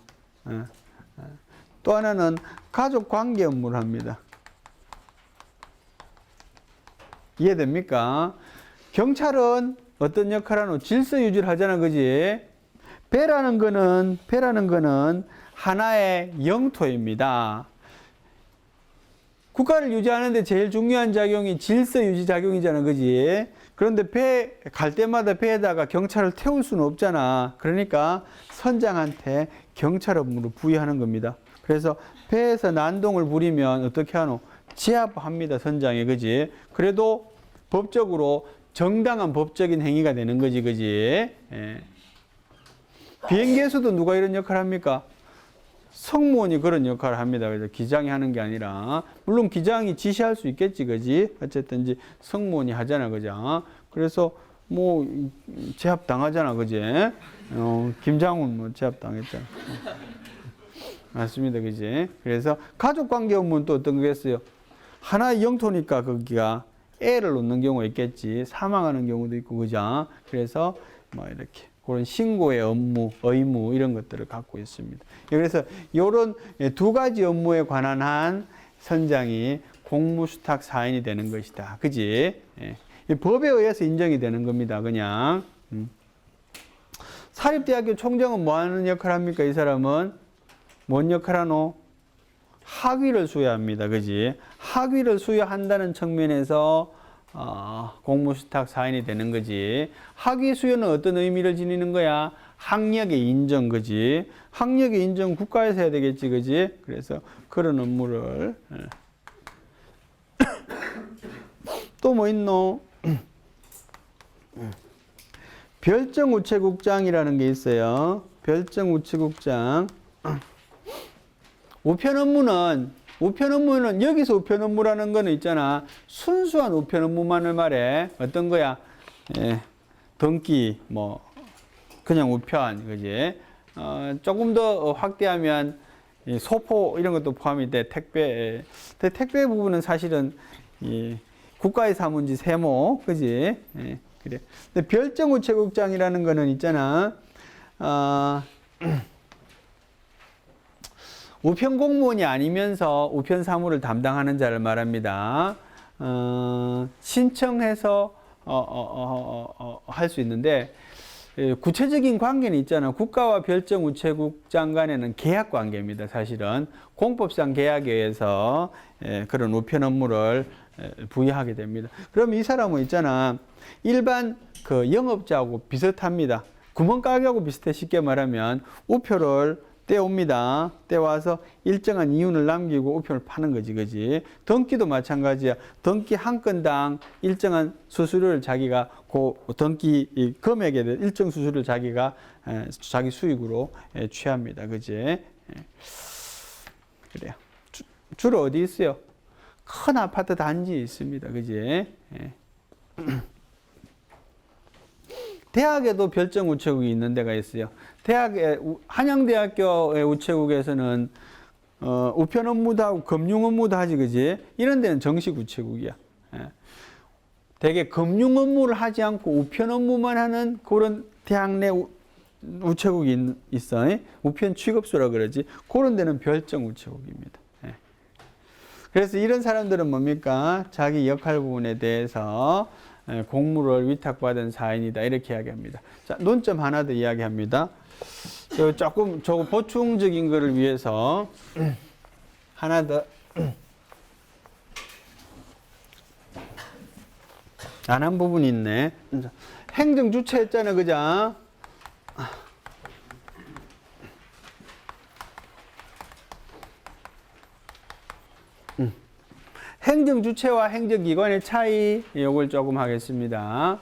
또 하나는 가족 관계 업무를 합니다. 이해됩니까? 경찰은 어떤 역할을 하노? 질서 유지를 하잖아, 그지? 배라는 거는 하나의 영토입니다. 국가를 유지하는데 제일 중요한 작용이 질서 유지 작용이잖아, 그지? 그런데 배 갈 때마다 배에다가 경찰을 태울 수는 없잖아. 그러니까 선장한테 경찰 업무를 부여하는 겁니다. 그래서 배에서 난동을 부리면 어떻게 하노? 제압합니다, 선장이, 그지? 그래도 법적으로 정당한 법적인 행위가 되는 거지, 그지? 비행기에서도 누가 이런 역할을 합니까? 승무원이 그런 역할을 합니다. 그래서 기장이 하는 게 아니라, 물론 기장이 지시할 수 있겠지, 그지? 어쨌든 이제 승무원이 하잖아, 그죠? 그래서 뭐 제압 당하잖아, 그지? 김장훈 뭐 제압 당했잖아. 맞습니다, 그지? 그래서 가족관계 업무는 또 어떤 거겠어요? 하나의 영토니까 거기가 애를 놓는 경우가 있겠지. 사망하는 경우도 있고, 그죠? 그래서 뭐 이렇게 그런 신고의 업무, 의무 이런 것들을 갖고 있습니다. 그래서 이런 두 가지 업무에 관한 한 선장이 공무수탁 사인이 되는 것이다. 그지? 법에 의해서 인정이 되는 겁니다. 그냥. 사립대학교 총장은 뭐 하는 역할을 합니까? 이 사람은 뭔 역할을 하노? 학위를 수여합니다. 그지? 학위를 수여한다는 측면에서 공무수탁 사인이 되는 거지. 학위 수여는 어떤 의미를 지니는 거야? 학력의 인정, 그지? 학력의 인정 국가에서 해야 되겠지, 그지? 그래서 그런 업무를. 또 뭐 있노? 별정우체국장이라는 게 있어요. 별정우체국장. 우편 업무는 여기서 우편 업무라는 거는 있잖아. 순수한 우편 업무만을 말해. 어떤 거야? 등기, 뭐 그냥 우편, 그지? 택배, 조금 더 확대하면 소포 이런 것도 포함이 돼. 택배 근데 택배 부분은 사실은 국가의 사무인지 세무, 그지? 예, 그래. 근데 별정우체국장이라는 거는 있잖아. 우편 공무원이 아니면서 우편 사무를 담당하는 자를 말합니다. 신청해서 할 수 있는데 구체적인 관계는 있잖아. 국가와 별정우체국장 간에는 계약 관계입니다. 사실은 공법상 계약에 의해서 그런 우편 업무를 부여하게 됩니다. 그럼 이 사람은 있잖아. 일반 그 영업자하고 비슷합니다. 구멍가게하고 비슷해. 쉽게 말하면 우표를 떼옵니다. 떼와서 일정한 이윤을 남기고 우편을 파는 거지, 그지? 등기도 마찬가지야. 등기 한 건당 일정한 수수료를 자기가 등기 금액에 대해 일정 수수료를 자기가 자기 수익으로 취합니다, 그지? 그래요. 주로 어디 있어요? 큰 아파트 단지에 있습니다, 그지? 대학에도 별정우체국이 있는 데가 있어요. 한양대학교의 우체국에서는 우편 업무도 하고 금융 업무도 하지, 그지? 이런 데는 정식 우체국이야. 되게 금융 업무를 하지 않고 우편 업무만 하는 그런 대학 내 우체국이 있어. 우편 취급소라 그러지. 그런 데는 별정 우체국입니다. 그래서 이런 사람들은 뭡니까? 자기 역할 부분에 대해서 공무를 위탁받은 사인이다. 이렇게 이야기합니다. 자, 논점 하나 더 이야기합니다. 조금 저거 보충적인 거를 위해서 하나 더 안 한 부분이 있네. 행정 주체 했잖아, 그죠? 행정 주체와 행정 기관의 차이, 요걸 조금 하겠습니다.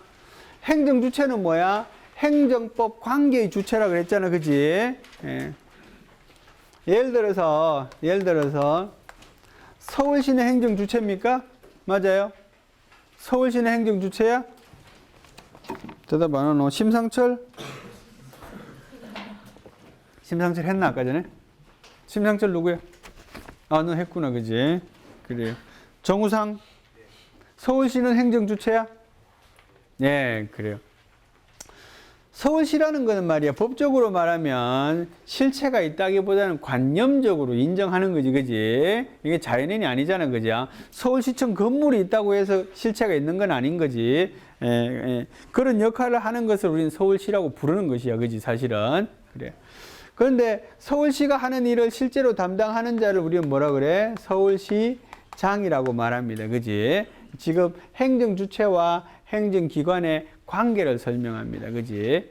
행정 주체는 뭐야? 행정법 관계의 주체라 그랬잖아, 그지? 예를 들어서 서울시는 행정 주체입니까? 맞아요? 서울시는 행정 주체야? 대답 안 하노? 심상철 했나 아까 전에? 심상철 누구야? 아, 너 했구나, 그지? 그래요. 정우상, 서울시는 행정 주체야? 네, 그래요. 서울시라는 거는 말이야, 법적으로 말하면 실체가 있다기보다는 관념적으로 인정하는 거지, 그지? 이게 자연인이 아니잖아, 그죠? 서울시청 건물이 있다고 해서 실체가 있는 건 아닌 거지. 그런 역할을 하는 것을 우리는 서울시라고 부르는 것이야, 그지? 사실은. 그래. 그런데 서울시가 하는 일을 실제로 담당하는 자를 우리는 뭐라 그래? 서울시장이라고 말합니다, 그지? 지금 행정 주체와 행정 기관의 관계를 설명합니다. 그지?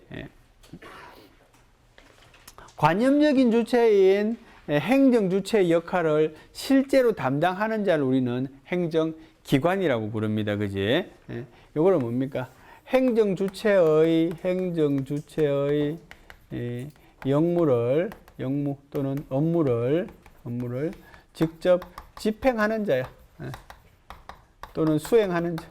관념적인 주체인 행정 주체의 역할을 실제로 담당하는 자를 우리는 행정 기관이라고 부릅니다. 그지? 요거는 뭡니까? 행정 주체의 영무 또는 업무를 직접 집행하는 자야. 또는 수행하는 자.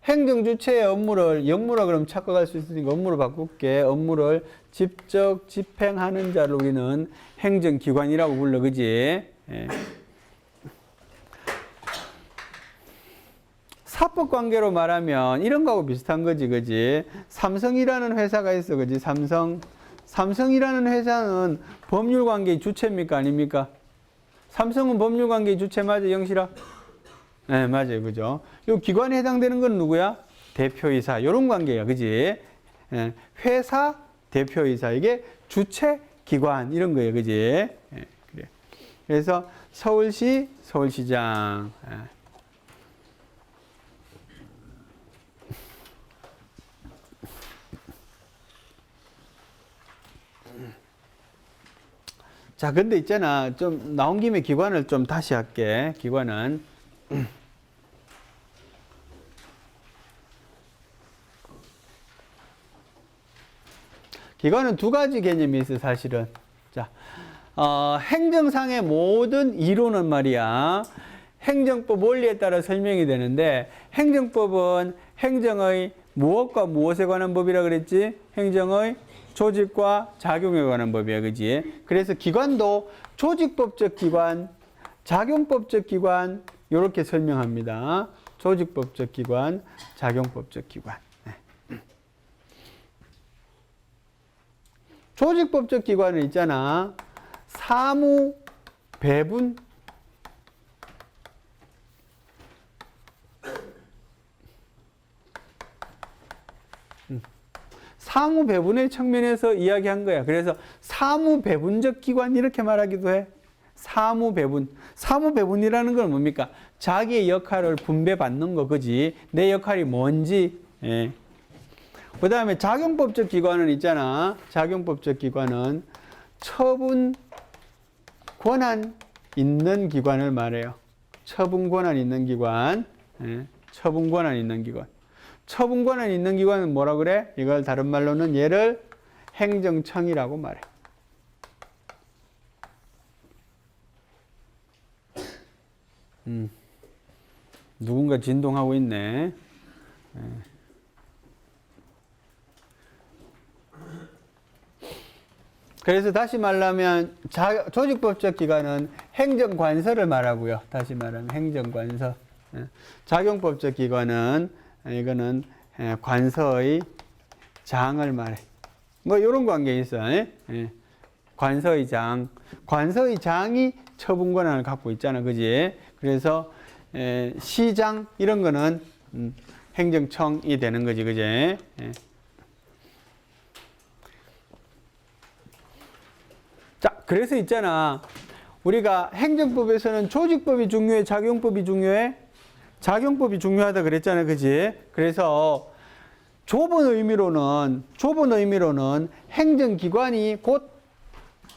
행정 주체의 업무를 영무라 그러면 착각할 수 있으니까 업무로 바꿀게. 업무를 직접 집행하는 자를 우리는 행정기관이라고 불러, 그지? 사법관계로 말하면 이런 거하고 비슷한 거지, 그지? 삼성이라는 회사가 있어, 그지? 삼성이라는 회사는 법률관계의 주체입니까, 아닙니까? 삼성은 법률관계의 주체 맞아, 영실아? 네, 맞아요. 그죠? 요 기관에 해당되는 건 누구야? 대표이사. 요런 관계야. 그지? 회사, 대표이사. 이게 주체, 기관. 이런 거예요. 그지? 그래. 그래서 서울시, 서울시장. 자, 근데 있잖아. 좀 나온 김에 기관을 좀 다시 할게. 기관은. 기관은 두 가지 개념이 있어요, 사실은. 자, 행정상의 모든 이론은 말이야, 행정법 원리에 따라 설명이 되는데, 행정법은 행정의 무엇과 무엇에 관한 법이라 그랬지? 행정의 조직과 작용에 관한 법이야, 그지? 그래서 기관도 조직법적 기관, 작용법적 기관 이렇게 설명합니다. 조직법적 기관, 작용법적 기관. 조직법적 기관은 있잖아. 사무, 배분, 사무 배분의 측면에서 이야기한 거야. 그래서 사무 배분적 기관 이렇게 말하기도 해. 사무 배분. 사무 배분이라는 건 뭡니까? 자기의 역할을 분배받는 거, 그지? 내 역할이 뭔지. 예. 그 다음에 작용법적 기관은 있잖아. 작용법적 기관은 처분 권한 있는 기관을 말해요. 처분 권한 있는 기관. 예. 처분 권한 있는 기관. 처분 권한 있는 기관은 뭐라 그래? 이걸 다른 말로는 얘를 행정청이라고 말해. 누군가 진동하고 있네. 그래서 다시 말하면 조직법적 기관은 행정관서를 말하고요. 다시 말하면 행정관서. 작용법적 기관은 이거는 관서의 장을 말해. 뭐 이런 관계 있어. 관서의 장. 관서의 장이 처분 권한을 갖고 있잖아. 그지? 그래서 시장 이런 거는 행정청이 되는 거지. 그지? 자, 그래서 있잖아. 우리가 행정법에서는 조직법이 중요해, 작용법이 중요해? 작용법이 중요하다 그랬잖아. 그지? 그래서 좁은 의미로는 행정기관이 곧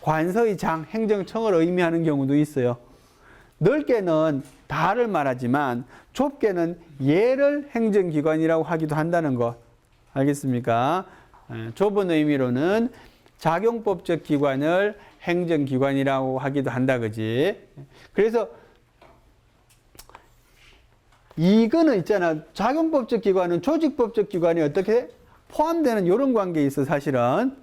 관서의 장, 행정청을 의미하는 경우도 있어요. 넓게는 다를 말하지만 좁게는 얘를 행정기관이라고 하기도 한다는 거. 알겠습니까? 좁은 의미로는 작용법적 기관을 행정기관이라고 하기도 한다. 그지? 그래서 이거는 있잖아. 작용법적 기관은 조직법적 기관이 어떻게 포함되는 이런 관계에 있어, 사실은.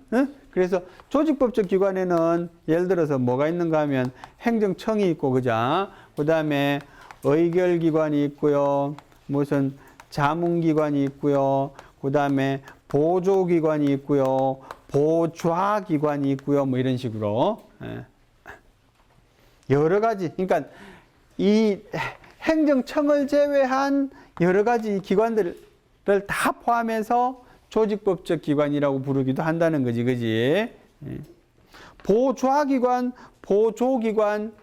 그래서 조직법적 기관에는 예를 들어서 뭐가 있는가 하면 행정청이 있고, 그죠? 그 다음에 의결기관이 있고요. 무슨 자문기관이 있고요. 그 다음에 보조기관이 있고요. 보좌기관이 있고요. 뭐 이런 식으로. 여러 가지. 그러니까 이 행정청을 제외한 여러 가지 기관들을 다 포함해서 조직법적 기관이라고 부르기도 한다는 거지. 그지? 보좌기관, 보조기관은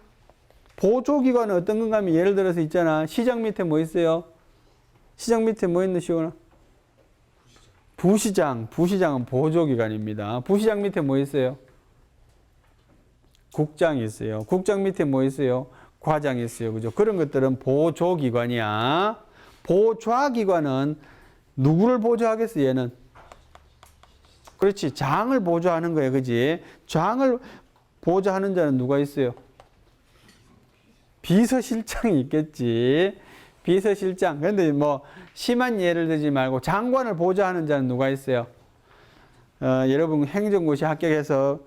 어떤 건가 하면 예를 들어서 있잖아. 시장 밑에 뭐 있어요? 시장 밑에 뭐 있는 시원아? 부시장. 부시장은 보조기관입니다. 부시장 밑에 뭐 있어요? 국장이 있어요. 국장 밑에 뭐 있어요? 과장이 있어요. 그죠? 그런 것들은 보조기관이야. 보좌기관은 누구를 보조하겠어, 얘는? 그렇지. 장을 보조하는 거예요. 그지? 장을 보조하는 자는 누가 있어요? 비서실장이 있겠지. 비서실장. 그런데 뭐, 심한 예를 들지 말고 장관을 보조하는 자는 누가 있어요? 여러분 행정고시 합격해서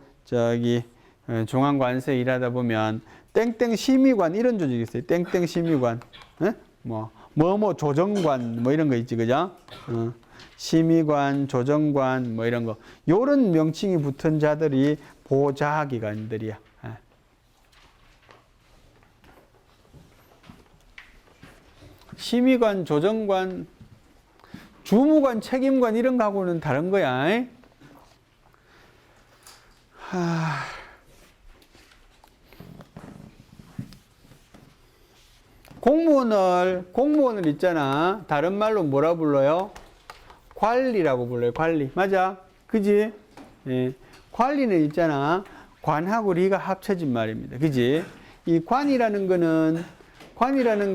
중앙관서에 일하다 보면 땡땡 심의관 이런 조직이 있어요. 땡땡 심의관. 뭐뭐 조정관 뭐 이런 거 있지. 그죠? 심의관, 조정관 뭐 이런 거. 요런 명칭이 붙은 자들이 보좌기관들이야. 심의관, 조정관, 주무관, 책임관 이런 거하고는 다른 거야. 공무원을 있잖아. 다른 말로 뭐라 불러요? 관리라고 불러요. 관리. 맞아? 그지? 예. 관리는 있잖아. 관하고 리가 합쳐진 말입니다. 그지? 이 관이라는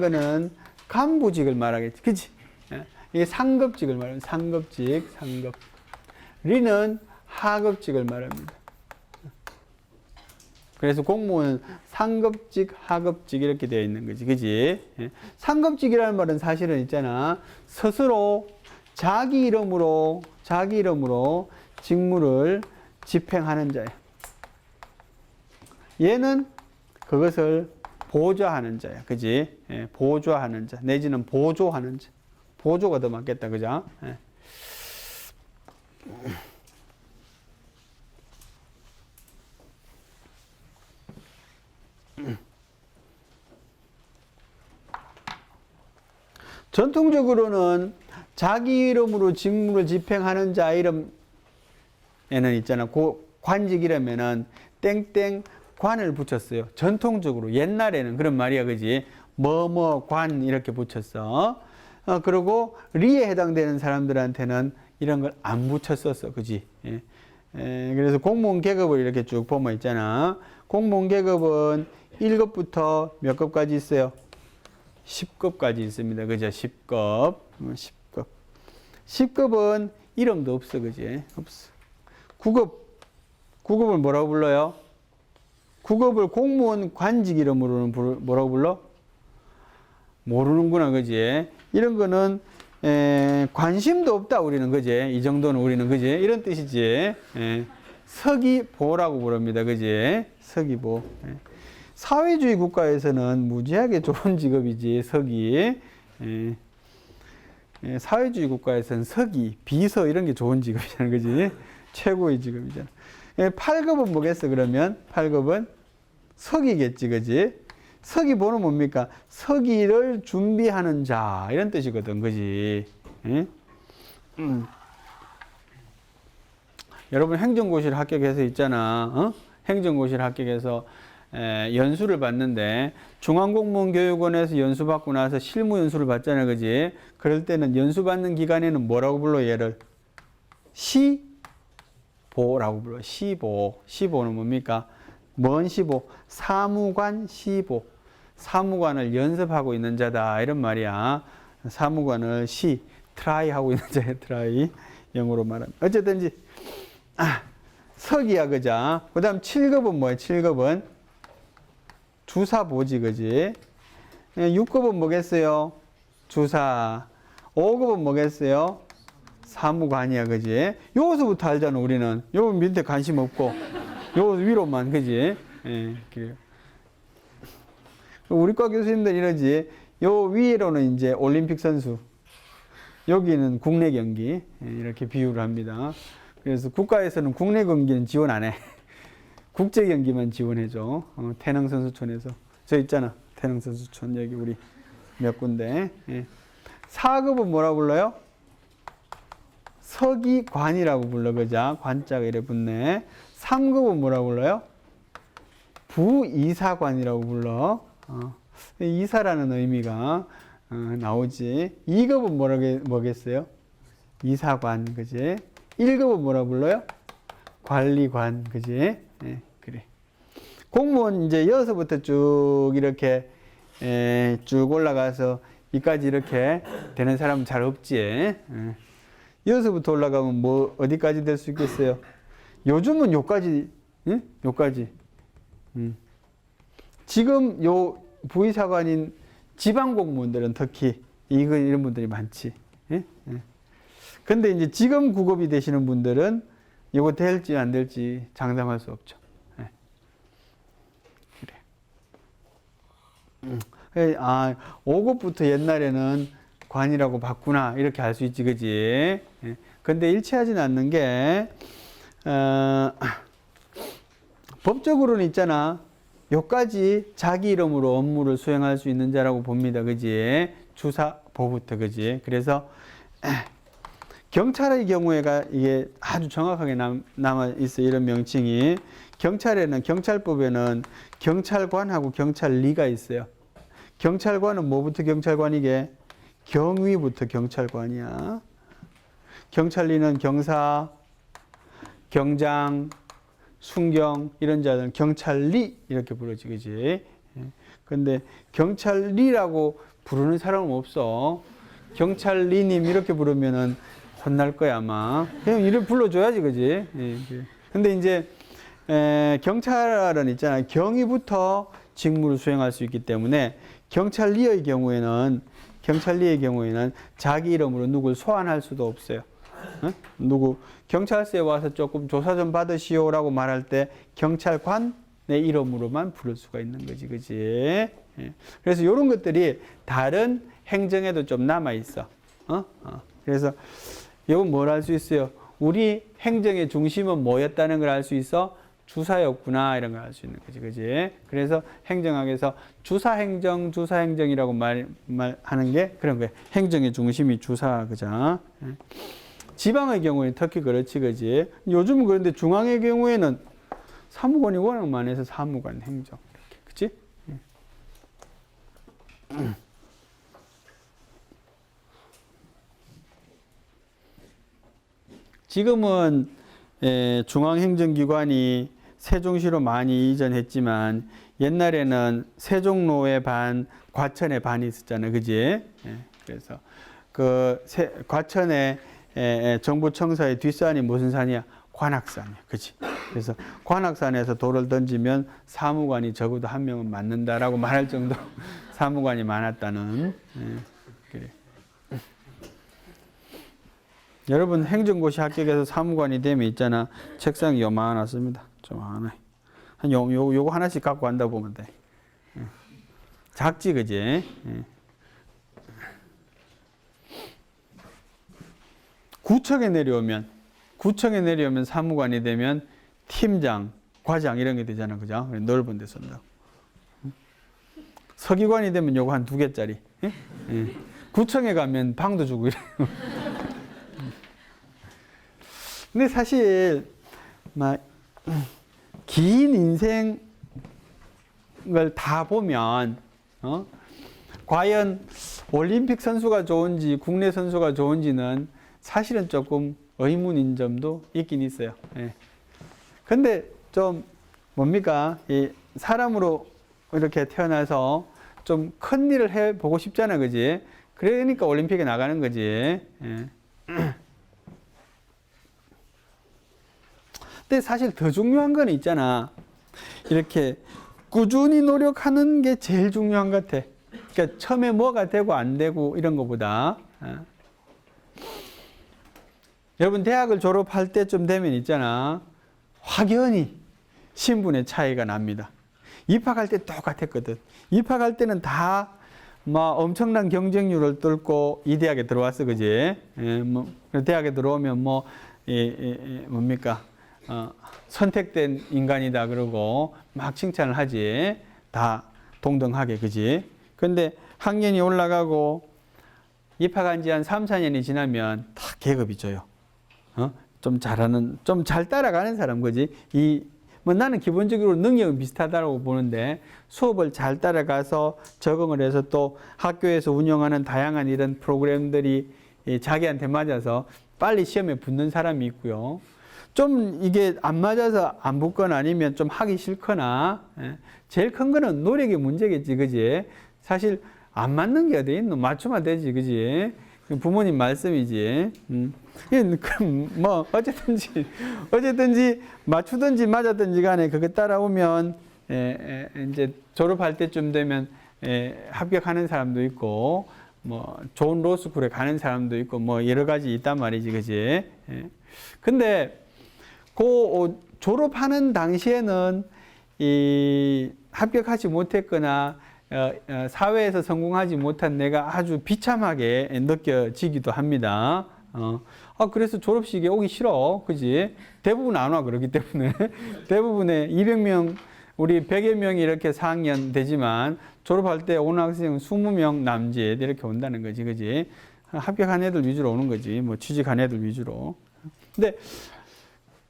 거는 간부직을 말하겠지. 그지? 예. 이게 상급직을 말합니다. 상급직. 리는 하급직을 말합니다. 그래서 공무원은 상급직, 하급직 이렇게 되어 있는 거지. 그지? 예. 상급직이라는 말은 사실은 있잖아. 스스로 자기 이름으로 직무를 집행하는 자야. 얘는 그것을 보좌하는 자야. 그지? 예, 보좌하는 자. 내지는 보조하는 자. 보조가 더 맞겠다. 그죠? 예. 전통적으로는 자기 이름으로 직무를 집행하는 자 이름에는 있잖아. 관직 이름에는 땡땡 관을 붙였어요. 전통적으로 옛날에는 그런 말이야, 그지? 뭐뭐 관 이렇게 붙였어. 그리고 리에 해당되는 사람들한테는 이런 걸 안 붙였었어, 그지? 예. 그래서 공무원 계급을 이렇게 쭉 보면 있잖아. 공무원 계급은 1급부터 몇 급까지 있어요? 10급까지 있습니다. 그죠? 10급. 10급. 10급은 이름도 없어. 그지? 없어. 9급. 9급을 뭐라고 불러요? 9급을 공무원 관직 이름으로는 뭐라고 불러? 모르는구나. 그지? 이런 거는 관심도 없다. 우리는. 그지? 이 정도는 우리는. 그지? 이런 뜻이지. 서기보라고 부릅니다. 그지? 서기보. 사회주의 국가에서는 무지하게 좋은 직업이지, 서기. 사회주의 국가에서는 서기, 비서 이런 게 좋은 직업이잖아, 그지? 최고의 직업이잖아. 8급은 뭐겠어, 그러면? 8급은 서기겠지, 그지? 서기보는 뭡니까? 서기를 준비하는 자, 이런 뜻이거든, 그지? 여러분 행정고시를 합격해서 있잖아, 행정고시를 합격해서 연수를 받는데 중앙공무원교육원에서 연수받고 나서 실무 연수를 받잖아요, 그지? 그럴 때는 연수 받는 기간에는 뭐라고 불러? 얘를 시보라고 불러. 시보. 시보는 뭡니까? 뭔 시보? 사무관 시보. 사무관을 연습하고 있는 자다 이런 말이야. 사무관을 트라이 하고 있는 자야. 트라이. 영어로 말하면. 어쨌든지 서기야, 그자. 그 다음 7급은 뭐야? 7급은 주사보지, 그지? 6급은 뭐겠어요? 주사. 5급은 뭐겠어요? 사무관이야, 그지? 요거서부터 알잖아, 우리는. 요 밑에 관심 없고, 요 위로만, 그지? 예, 그래요. 우리 과 교수님들 이러지. 요 위로는 이제 올림픽 선수. 여기는 국내 경기. 예, 이렇게 비유를 합니다. 그래서 국가에서는 국내 경기는 지원 안 해. 국제 경기만 지원해줘. 태릉선수촌에서. 저 있잖아. 태릉선수촌. 여기 우리 몇 군데. 예. 4급은 뭐라고 불러요? 서기관이라고 불러. 그자. 관자가 이래 붙네. 3급은 뭐라고 불러요? 부이사관이라고 불러. 이사라는 의미가 나오지. 2급은 뭐겠어요? 이사관. 그지? 1급은 뭐라고 불러요? 관리관. 그지? 예, 그래. 공무원 이제 여기서부터 쭉 이렇게 쭉 올라가서 이까지 이렇게 되는 사람은 잘 없지. 예. 여기서부터 올라가면 뭐 어디까지 될 수 있겠어요? 요즘은 요까지, 예? 요까지. 지금 요 부의사관인 지방 공무원들은 특히 이런 분들이 많지. 예? 예. 근데 이제 지금 9급이 되시는 분들은 이거 될지 안 될지 장담할 수 없죠. 네. 그래. 5급부터 옛날에는 관이라고 봤구나 이렇게 알 수 있지, 그지? 네. 근데 일치하지는 않는 게 법적으로는 있잖아. 요까지 자기 이름으로 업무를 수행할 수 있는 자라고 봅니다, 그지? 주사보부터, 그지? 그래서 경찰의 경우에가 이게 아주 정확하게 남아 있어. 이런 명칭이. 경찰에는, 경찰법에는 경찰관하고 경찰리가 있어요. 경찰관은 뭐부터 경찰관이게? 경위부터 경찰관이야. 경찰리는 경사, 경장, 순경 이런 자들은 경찰리 이렇게 부르지, 그지? 근데 경찰리라고 부르는 사람은 없어. 경찰리님 이렇게 부르면은 혼날 거야, 아마. 그냥 이름 불러줘야지, 그지? 예, 근데 이제, 경찰은 있잖아요. 경위부터 직무를 수행할 수 있기 때문에, 경찰리의 경우에는 자기 이름으로 누굴 소환할 수도 없어요. 경찰서에 와서 조금 조사 좀 받으시오라고 말할 때, 경찰관 내 이름으로만 부를 수가 있는 거지, 그지? 예. 그래서 이런 것들이 다른 행정에도 좀 남아 있어. 그래서 이건 뭘 알 수 있어요? 우리 행정의 중심은 뭐였다는 걸 알 수 있어? 주사였구나, 이런 걸 알 수 있는 거지, 그지? 그래서 행정학에서 주사행정이라고 말하는 게 그런 거예요. 행정의 중심이 주사, 그죠? 지방의 경우에는 특히 그렇지, 그지? 요즘은 그런데 중앙의 경우에는 사무관이 워낙 많아서 사무관 행정, 이렇게, 그치? 지금은 중앙행정기관이 세종시로 많이 이전했지만 옛날에는 세종로의 반, 과천의 반이 있었잖아요, 그지? 그래서 그 과천의 정부청사의 뒷산이 무슨 산이야? 관악산이야, 그지? 그래서 관악산에서 돌을 던지면 사무관이 적어도 한 명은 맞는다라고 말할 정도로 사무관이 많았다는. 그래. 여러분 행정고시 합격해서 사무관이 되면 있잖아, 책상이 요만하습니다. 조만해. 한 요거 하나씩 갖고 간다 보면 돼. 작지, 그지? 구청에 내려오면 사무관이 되면 팀장, 과장 이런 게 되잖아, 그죠? 넓은 데 쓴다. 서기관이 되면 요거 한 2개짜리. 구청에 가면 방도 주고 이래요. 근데 사실 긴 인생을 다 보면 과연 올림픽 선수가 좋은지 국내 선수가 좋은지는 사실은 조금 의문인 점도 있긴 있어요. 근데 좀 뭡니까? 이 사람으로 이렇게 태어나서 좀 큰 일을 해보고 싶잖아, 그지? 그러니까 올림픽에 나가는 거지. 근데 사실 더 중요한 건 있잖아. 이렇게 꾸준히 노력하는 게 제일 중요한 것 같아. 그러니까 처음에 뭐가 되고 안 되고 이런 것보다. 여러분 대학을 졸업할 때쯤 되면 있잖아, 확연히 신분의 차이가 납니다. 입학할 때 똑같았거든. 입학할 때는 다 엄청난 경쟁률을 뚫고 이 대학에 들어왔어, 그지? 대학에 들어오면 뭡니까? 선택된 인간이다 그러고 막 칭찬을 하지. 다 동등하게, 그지? 근데 학년이 올라가고 입학한 지 한 3, 4년이 지나면 다 계급이 줘요. 좀 잘하는, 좀 잘 따라가는 사람, 그지? 나는 기본적으로 능력은 비슷하다고 보는데 수업을 잘 따라가서 적응을 해서 또 학교에서 운영하는 다양한 이런 프로그램들이 자기한테 맞아서 빨리 시험에 붙는 사람이 있고요. 좀 이게 안 맞아서 안 붙거나 아니면 좀 하기 싫거나, 제일 큰 거는 노력의 문제겠지, 그지? 사실 안 맞는 게 어디 있노? 맞추면 되지, 그지? 부모님 말씀이지. 그럼 어쨌든지 맞추든지 맞았든지 간에 그거 따라오면 이제 졸업할 때쯤 되면 합격하는 사람도 있고 좋은 로스쿨에 가는 사람도 있고 여러 가지 있단 말이지, 그지? 근데 그 졸업하는 당시에는 이 합격하지 못했거나 사회에서 성공하지 못한 내가 아주 비참하게 느껴지기도 합니다. 그래서 졸업식에 오기 싫어, 그지? 대부분 안 와, 그렇기 때문에. 대부분의 200명, 우리 100여 명이 이렇게 4학년 되지만 졸업할 때 오는 학생은 20명 남짓 이렇게 온다는 거지, 그지? 합격한 애들 위주로 오는 거지, 취직한 애들 위주로. 근데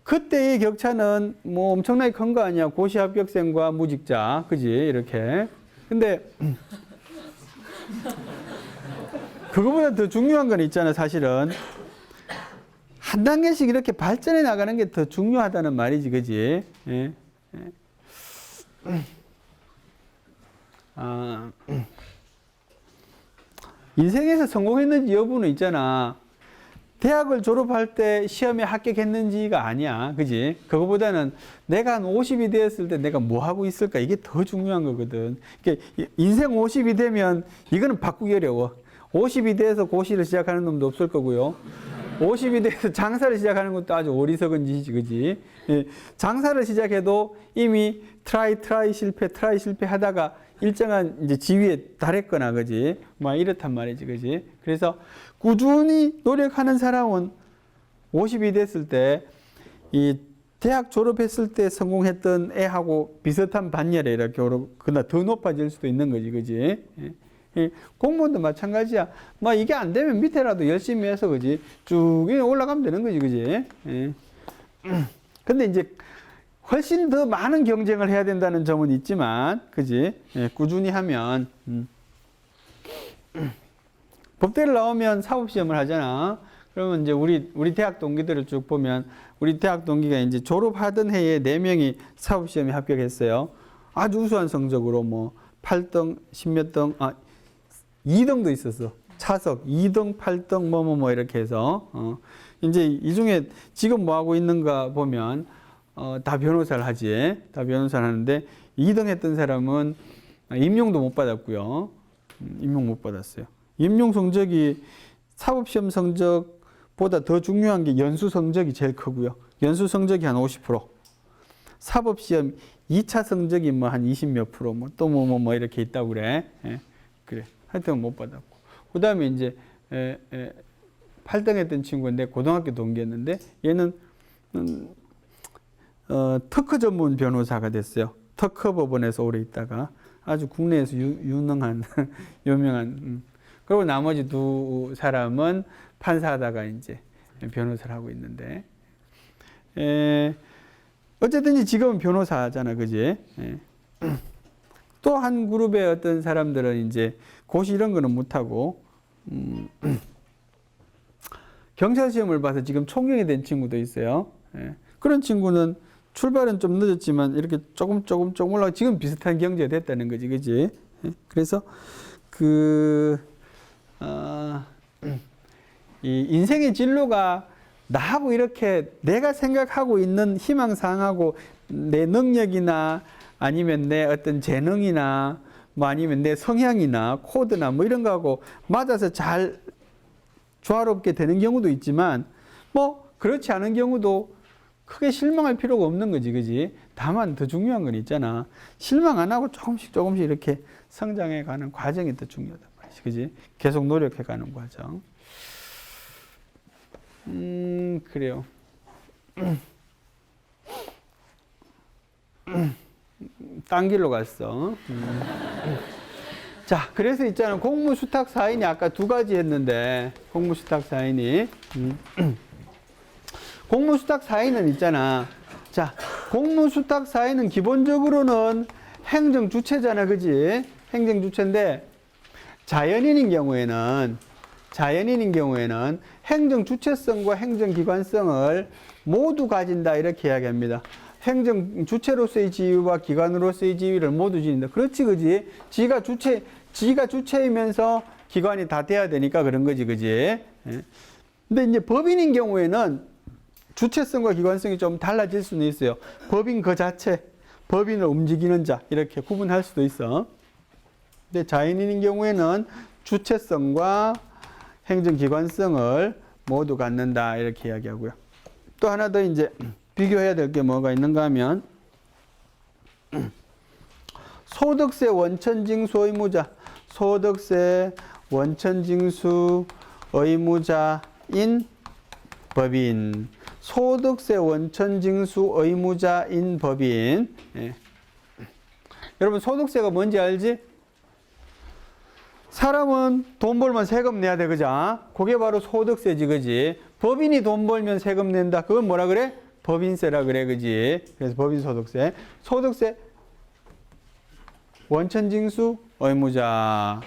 그때의 격차는 엄청나게 큰 거 아니야. 고시 합격생과 무직자, 그지? 이렇게. 근데 그거보다 더 중요한 건 있잖아, 사실은. 한 단계씩 이렇게 발전해 나가는 게 더 중요하다는 말이지, 그지? 인생에서 성공했는지 여부는 있잖아. 대학을 졸업할 때 시험에 합격했는지가 아니야, 그지? 그거보다는 내가 한 50이 되었을 때 내가 뭐 하고 있을까, 이게 더 중요한 거거든. 그러니까 인생 50이 되면 이거는 바꾸기 어려워. 50이 돼서 고시를 시작하는 놈도 없을 거고요. 50이 돼서 장사를 시작하는 것도 아주 어리석은 짓이지, 그지? 예, 장사를 시작해도 이미 트라이 실패 하다가 일정한 이제 지위에 달했거나, 그지? 뭐 이렇단 말이지, 그지? 그래서 꾸준히 노력하는 사람은 50이 됐을 때, 이 대학 졸업했을 때 성공했던 애하고 비슷한 반열에 이렇게 그나 더 높아질 수도 있는 거지, 그지? 예. 공무원도 마찬가지야. 뭐 이게 안 되면 밑에라도 열심히 해서, 그지? 쭉 올라가면 되는 거지, 그지? 예. 근데 이제 훨씬 더 많은 경쟁을 해야 된다는 점은 있지만, 그지? 예, 꾸준히 하면. 법대를 나오면 사법시험을 하잖아. 그러면 이제 우리 대학 동기들을 쭉 보면, 우리 대학 동기가 이제 졸업하던 해에 4명이 사법시험에 합격했어요. 아주 우수한 성적으로 뭐 8등, 10몇 등, 2등도 있었어. 차석 2등, 8등, 뭐 이렇게 해서. 이제 이 중에 지금 뭐 하고 있는가 보면, 다 변호사를 하지. 다 변호사를 하는데, 2등 했던 사람은 임용도 못 받았고요. 임용 못 받았어요. 임용 성적이 사법시험 성적보다 더 중요한 게 연수 성적이 제일 크고요. 연수 성적이 한 50%. 사법시험 2차 성적이 뭐 한 20몇 프로, 뭐 또 뭐 이렇게 있다고 그래. 예, 그래. 하여튼 못 받았고. 그 다음에 이제 8등 했던 친구인데, 고등학교 동기였는데, 얘는 특허 전문 변호사가 됐어요. 특허 법원에서 오래 있다가 아주 국내에서 유능한 유명한. 그리고 나머지 2 사람은 판사하다가 이제 변호사를 하고 있는데, 어쨌든 지금은 변호사잖아, 그지? 또 한 그룹의 어떤 사람들은 이제 고시 이런 거는 못하고, 경찰 시험을 봐서 지금 총경이 된 친구도 있어요. 그런 친구는 출발은 좀 늦었지만 이렇게 조금 올라가 지금 비슷한 경제가 됐다는 거지, 그지? 그래서 이 인생의 진로가 나하고 이렇게 내가 생각하고 있는 희망사항하고 내 능력이나 아니면 내 어떤 재능이나 뭐 아니면 내 성향이나 코드나 뭐 이런 거하고 맞아서 잘 조화롭게 되는 경우도 있지만, 뭐 그렇지 않은 경우도 크게 실망할 필요가 없는 거지, 그지? 다만 더 중요한 건 있잖아. 실망 안 하고 조금씩 이렇게 성장해 가는 과정이 더 중요하단 말이지, 그지? 계속 노력해 가는 과정. 그래요. 딴 길로 갔어. 자, 그래서 있잖아. 공무수탁 사인이 아까 2가지 했는데, 공무수탁 사인이. 공무수탁 사인은 있잖아. 자, 공무수탁 사인은 기본적으로는 행정주체잖아, 그지? 행정주체인데, 자연인인 경우에는 행정주체성과 행정기관성을 모두 가진다, 이렇게 이야기합니다. 행정주체로서의 지위와 기관으로서의 지위를 모두 지닌다. 그렇지, 그지? 지가 주체이면서 기관이 다 돼야 되니까 그런 거지, 그지? 근데 이제 법인인 경우에는 주체성과 기관성이 좀 달라질 수는 있어요. 법인 그 자체, 법인을 움직이는 자, 이렇게 구분할 수도 있어. 근데 자연인인 경우에는 주체성과 행정기관성을 모두 갖는다, 이렇게 이야기하고요. 또 하나 더 이제 비교해야 될 게 뭐가 있는가 하면, 소득세 원천징수 의무자, 소득세 원천징수 의무자인 법인, 소득세 원천징수 의무자인 법인. 예. 여러분, 소득세가 뭔지 알지? 사람은 돈 벌면 세금 내야 돼, 그죠? 그게 바로 소득세지, 그지? 법인이 돈 벌면 세금 낸다. 그건 뭐라 그래? 법인세라 그래, 그지? 그래서 법인소득세. 소득세 원천징수 의무자.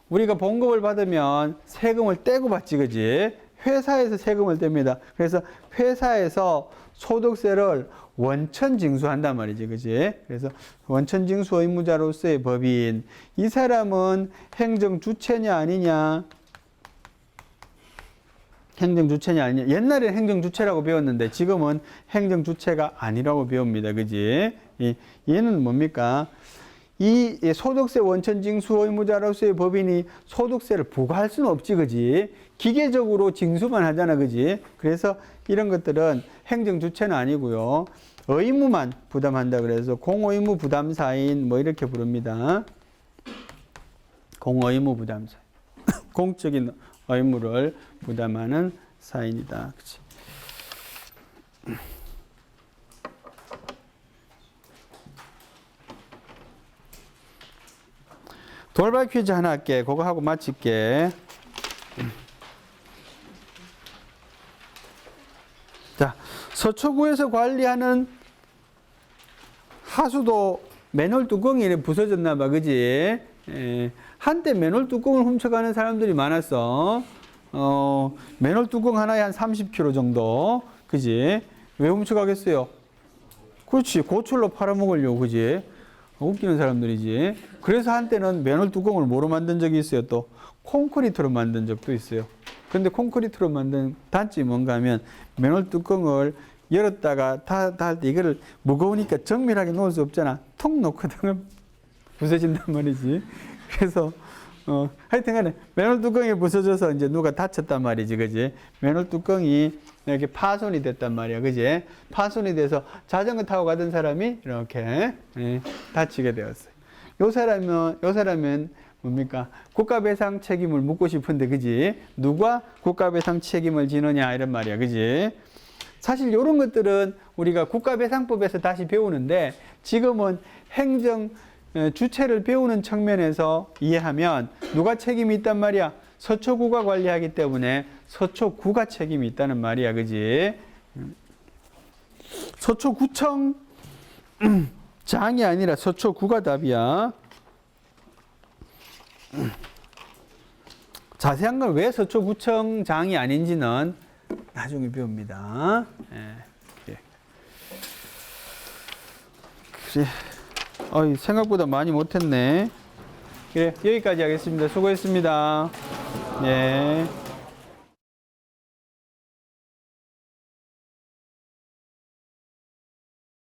우리가 봉급을 받으면 세금을 떼고 받지, 그지? 회사에서 세금을 뗍니다. 그래서 회사에서 소득세를 원천징수한단 말이지, 그지? 그래서 원천징수 의무자로서의 법인. 이 사람은 행정주체냐 아니냐? 행정주체냐 아니냐? 옛날에는 행정주체라고 배웠는데 지금은 행정주체가 아니라고 배웁니다, 그지? 얘는 뭡니까? 이 소득세 원천징수 의무자로서의 법인이 소득세를 부과할 수는 없지, 그지? 기계적으로 징수만 하잖아, 그지? 그래서 이런 것들은 행정 주체는 아니고요. 의무만 부담한다 그래서 공의무 부담사인 뭐 이렇게 부릅니다. 공의무 부담사인. 공적인 의무를 부담하는 사인이다. 그치? 돌발 퀴즈 하나 할게. 그거 하고 마칠게. 자, 서초구에서 관리하는 하수도 맨홀 뚜껑이 부서졌나 봐, 그지? 한때 맨홀 뚜껑을 훔쳐가는 사람들이 많았어. 맨홀 뚜껑 하나에 한 30kg 정도, 그지? 왜 훔쳐가겠어요? 그렇지, 고철로 팔아먹으려고, 그지? 웃기는 사람들이지. 그래서 한때는 맨홀 뚜껑을 뭐로 만든 적이 있어요? 또 콘크리트로 만든 적도 있어요. 근데 콘크리트로 만든 단점이 뭔가 하면 맨홀 뚜껑을 열었다가 할 때 이거를 무거우니까 정밀하게 놓을 수 없잖아. 톡 놓거든 부서진단 말이지. 그래서 하여튼 간에 맨홀 뚜껑이 부서져서 이제 누가 다쳤단 말이지, 그지? 맨홀 뚜껑이 이렇게 파손이 됐단 말이야, 그지? 파손이 돼서 자전거 타고 가던 사람이 이렇게 다치게 되었어요. 요 사람은 뭡니까? 국가배상 책임을 묻고 싶은데, 그지? 누가 국가배상 책임을 지느냐 이런 말이야, 그지? 사실 이런 것들은 우리가 국가배상법에서 다시 배우는데 지금은 행정 주체를 배우는 측면에서 이해하면 누가 책임이 있단 말이야? 서초구가 관리하기 때문에 서초구가 책임이 있다는 말이야, 그지? 서초구청 장이 아니라 서초구가 답이야. 자세한 건 왜 서초구청 장이 아닌지는 나중에 배웁니다. 그래. 생각보다 많이 못했네. 그래, 여기까지 하겠습니다. 수고했습니다. 예.